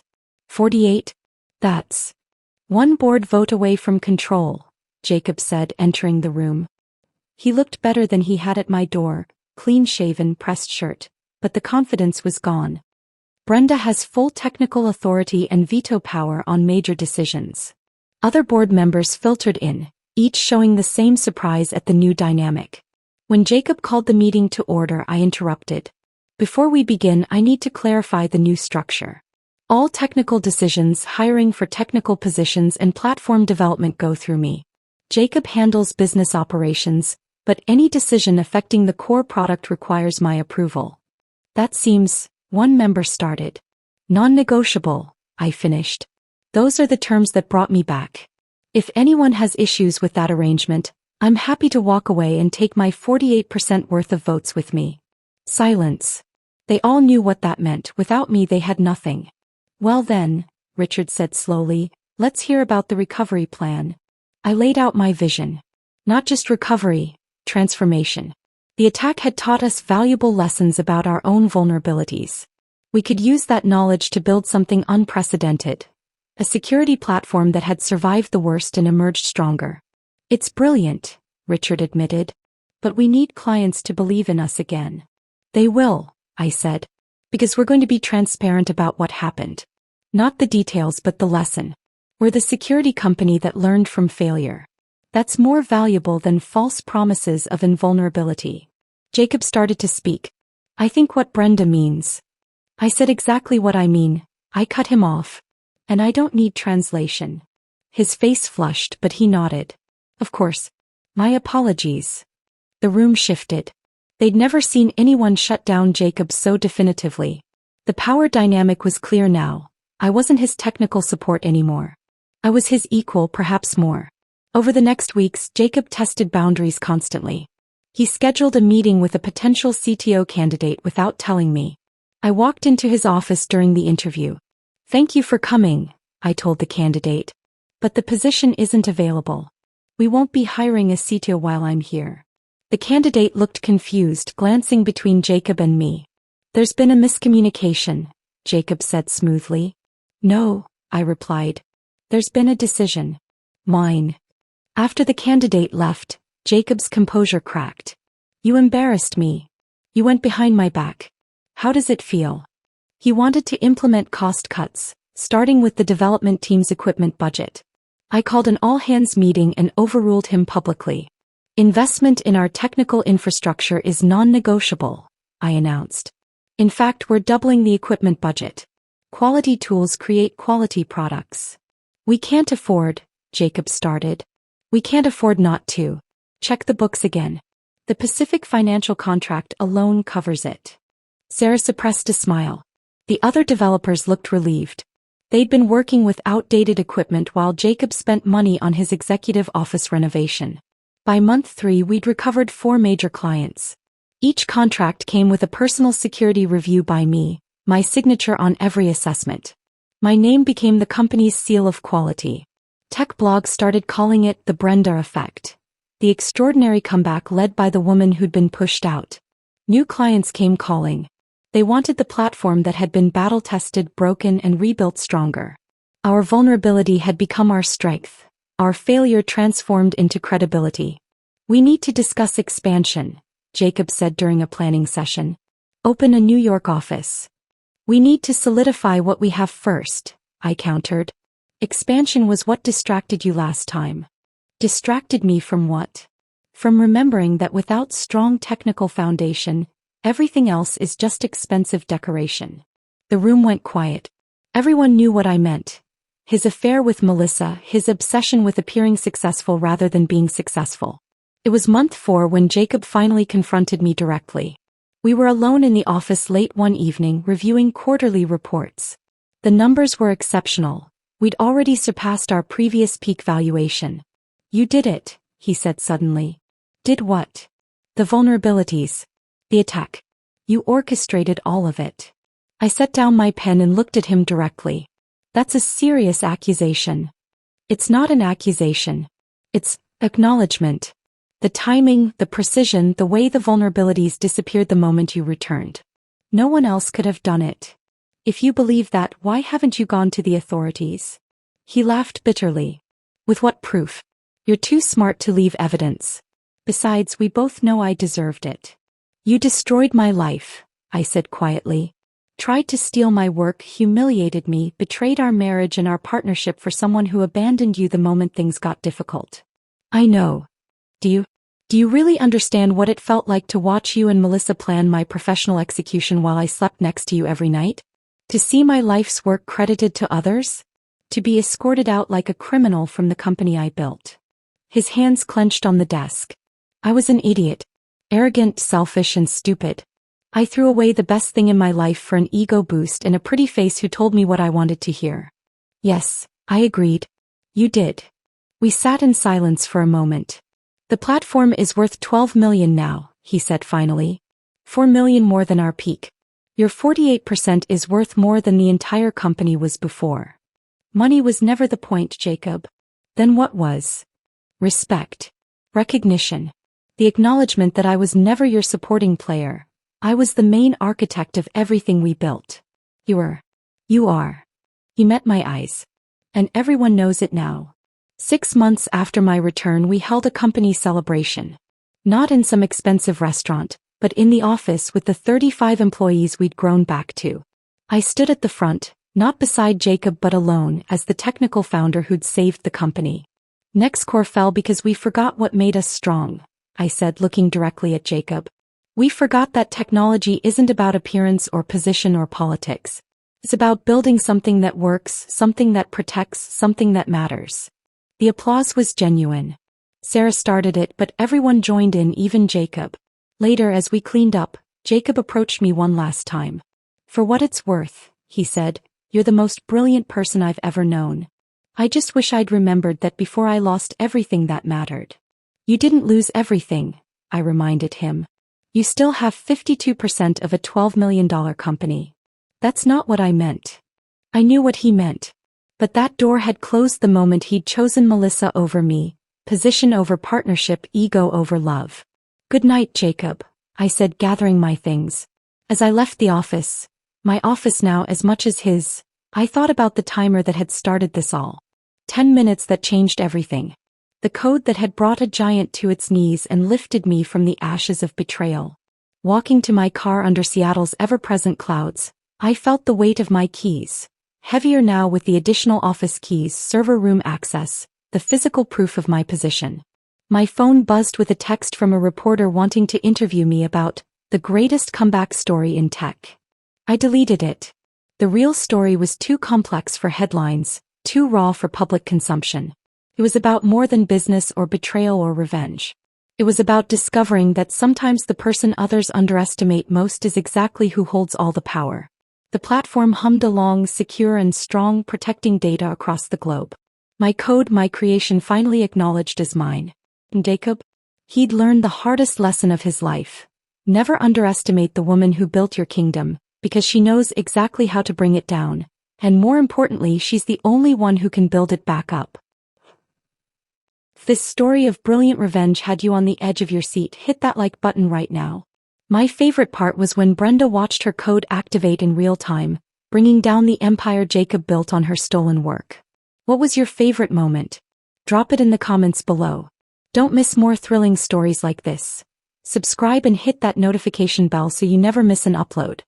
Speaker 1: 48? That's one board vote away from control, Jacob said, entering the room. He looked better than he had at my door, clean-shaven, pressed shirt, but the confidence was gone. Brenda has full technical authority and veto power on major decisions. Other board members filtered in, each showing the same surprise at the new dynamic. When Jacob called the meeting to order, I interrupted. Before we begin, I need to clarify the new structure. All technical decisions, hiring for technical positions and platform development go through me. Jacob handles business operations, but any decision affecting the core product requires my approval. That seems, one member started. Non-negotiable, I finished. Those are the terms that brought me back. If anyone has issues with that arrangement, I'm happy to walk away and take my 48% worth of votes with me. Silence. They all knew what that meant. Without me they had nothing. Well then, Richard said slowly, let's hear about the recovery plan. I laid out my vision. Not just recovery, transformation. The attack had taught us valuable lessons about our own vulnerabilities. We could use that knowledge to build something unprecedented. A security platform that had survived the worst and emerged stronger. It's brilliant, Richard admitted. But we need clients to believe in us again. They will, I said. Because we're going to be transparent about what happened. Not the details but the lesson. We're the security company that learned from failure. That's more valuable than false promises of invulnerability. Jacob started to speak. I think what Brenda means. I said exactly what I mean. I cut him off. And I don't need translation. His face flushed, but he nodded. Of course. My apologies. The room shifted. They'd never seen anyone shut down Jacob so definitively. The power dynamic was clear now. I wasn't his technical support anymore. I was his equal, perhaps more. Over the next weeks, Jacob tested boundaries constantly. He scheduled a meeting with a potential CTO candidate without telling me. I walked into his office during the interview. Thank you for coming, I told the candidate. But the position isn't available. We won't be hiring a CTO while I'm here. The candidate looked confused, glancing between Jacob and me. There's been a miscommunication, Jacob said smoothly. No, I replied. There's been a decision. Mine. After the candidate left, Jacob's composure cracked. You embarrassed me. You went behind my back. How does it feel? He wanted to implement cost cuts, starting with the development team's equipment budget. I called an all-hands meeting and overruled him publicly. Investment in our technical infrastructure is non-negotiable, I announced. In fact, we're doubling the equipment budget. Quality tools create quality products. We can't afford, Jacob started. We can't afford not to. Check the books again. The Pacific Financial contract alone covers it. Sarah suppressed a smile. The other developers looked relieved. They'd been working with outdated equipment while Jacob spent money on his executive office renovation. By month 3, we'd recovered 4 major clients. Each contract came with a personal security review by me, my signature on every assessment. My name became the company's seal of quality. Tech blogs started calling it the Brenda effect. The extraordinary comeback led by the woman who'd been pushed out. New clients came calling. They wanted the platform that had been battle-tested, broken, and rebuilt stronger. Our vulnerability had become our strength. Our failure transformed into credibility. We need to discuss expansion, Jacob said during a planning session. Open a New York office. We need to solidify what we have first, I countered. Expansion was what distracted you last time. Distracted me from what? From remembering that without strong technical foundation, everything else is just expensive decoration. The room went quiet. Everyone knew what I meant. His affair with Melissa, his obsession with appearing successful rather than being successful. It was month 4 when Jacob finally confronted me directly. We were alone in the office late one evening reviewing quarterly reports. The numbers were exceptional. We'd already surpassed our previous peak valuation. You did it, he said suddenly. Did what? The vulnerabilities. The attack. You orchestrated all of it. I set down my pen and looked at him directly. That's a serious accusation. It's not an accusation. It's acknowledgement. The timing, the precision, the way the vulnerabilities disappeared the moment you returned. No one else could have done it. If you believe that, why haven't you gone to the authorities? He laughed bitterly. With what proof? You're too smart to leave evidence. Besides, we both know I deserved it. You destroyed my life, I said quietly. Tried to steal my work, humiliated me, betrayed our marriage and our partnership for someone who abandoned you the moment things got difficult. I know. Do you really understand what it felt like to watch you and Melissa plan my professional execution while I slept next to you every night? To see my life's work credited to others? To be escorted out like a criminal from the company I built? His hands clenched on the desk. I was an idiot. Arrogant, selfish, and stupid. I threw away the best thing in my life for an ego boost and a pretty face who told me what I wanted to hear. Yes, I agreed. You did. We sat in silence for a moment. The platform is worth $12 million now, he said finally. $4 million more than our peak. Your 48% is worth more than the entire company was before. Money was never the point, Jacob. Then what was? Respect. Recognition. The acknowledgement that I was never your supporting player. I was the main architect of everything we built. You are. He met my eyes. And everyone knows it now. 6 months after my return, we held a company celebration. Not in some expensive restaurant, but in the office with the 35 employees we'd grown back to. I stood at the front, not beside Jacob but alone as the technical founder who'd saved the company. Nexcore fell because we forgot what made us strong, I said, looking directly at Jacob. We forgot that technology isn't about appearance or position or politics. It's about building something that works, something that protects, something that matters. The applause was genuine. Sarah started it, but everyone joined in, even Jacob. Later, as we cleaned up, Jacob approached me one last time. For what it's worth, he said, you're the most brilliant person I've ever known. I just wish I'd remembered that before I lost everything that mattered. You didn't lose everything, I reminded him. You still have 52% of a $12 million company. That's not what I meant. I knew what he meant. But that door had closed the moment he'd chosen Melissa over me, position over partnership, ego over love. Good night, Jacob, I said, gathering my things. As I left the office, my office now as much as his, I thought about the timer that had started this all. 10 minutes that changed everything. The code that had brought a giant to its knees and lifted me from the ashes of betrayal. Walking to my car under Seattle's ever-present clouds, I felt the weight of my keys. Heavier now with the additional office keys, server room access, the physical proof of my position. My phone buzzed with a text from a reporter wanting to interview me about the greatest comeback story in tech. I deleted it. The real story was too complex for headlines, too raw for public consumption. It was about more than business or betrayal or revenge. It was about discovering that sometimes the person others underestimate most is exactly who holds all the power. The platform hummed along, secure and strong, protecting data across the globe. My code, my creation, finally acknowledged as mine. And Jacob? He'd learned the hardest lesson of his life. Never underestimate the woman who built your kingdom, because she knows exactly how to bring it down. And more importantly, she's the only one who can build it back up. If this story of brilliant revenge had you on the edge of your seat, hit that like button right now. My favorite part was when Brenda watched her code activate in real time, bringing down the empire Jacob built on her stolen work. What was your favorite moment? Drop it in the comments below. Don't miss more thrilling stories like this. Subscribe and hit that notification bell so you never miss an upload.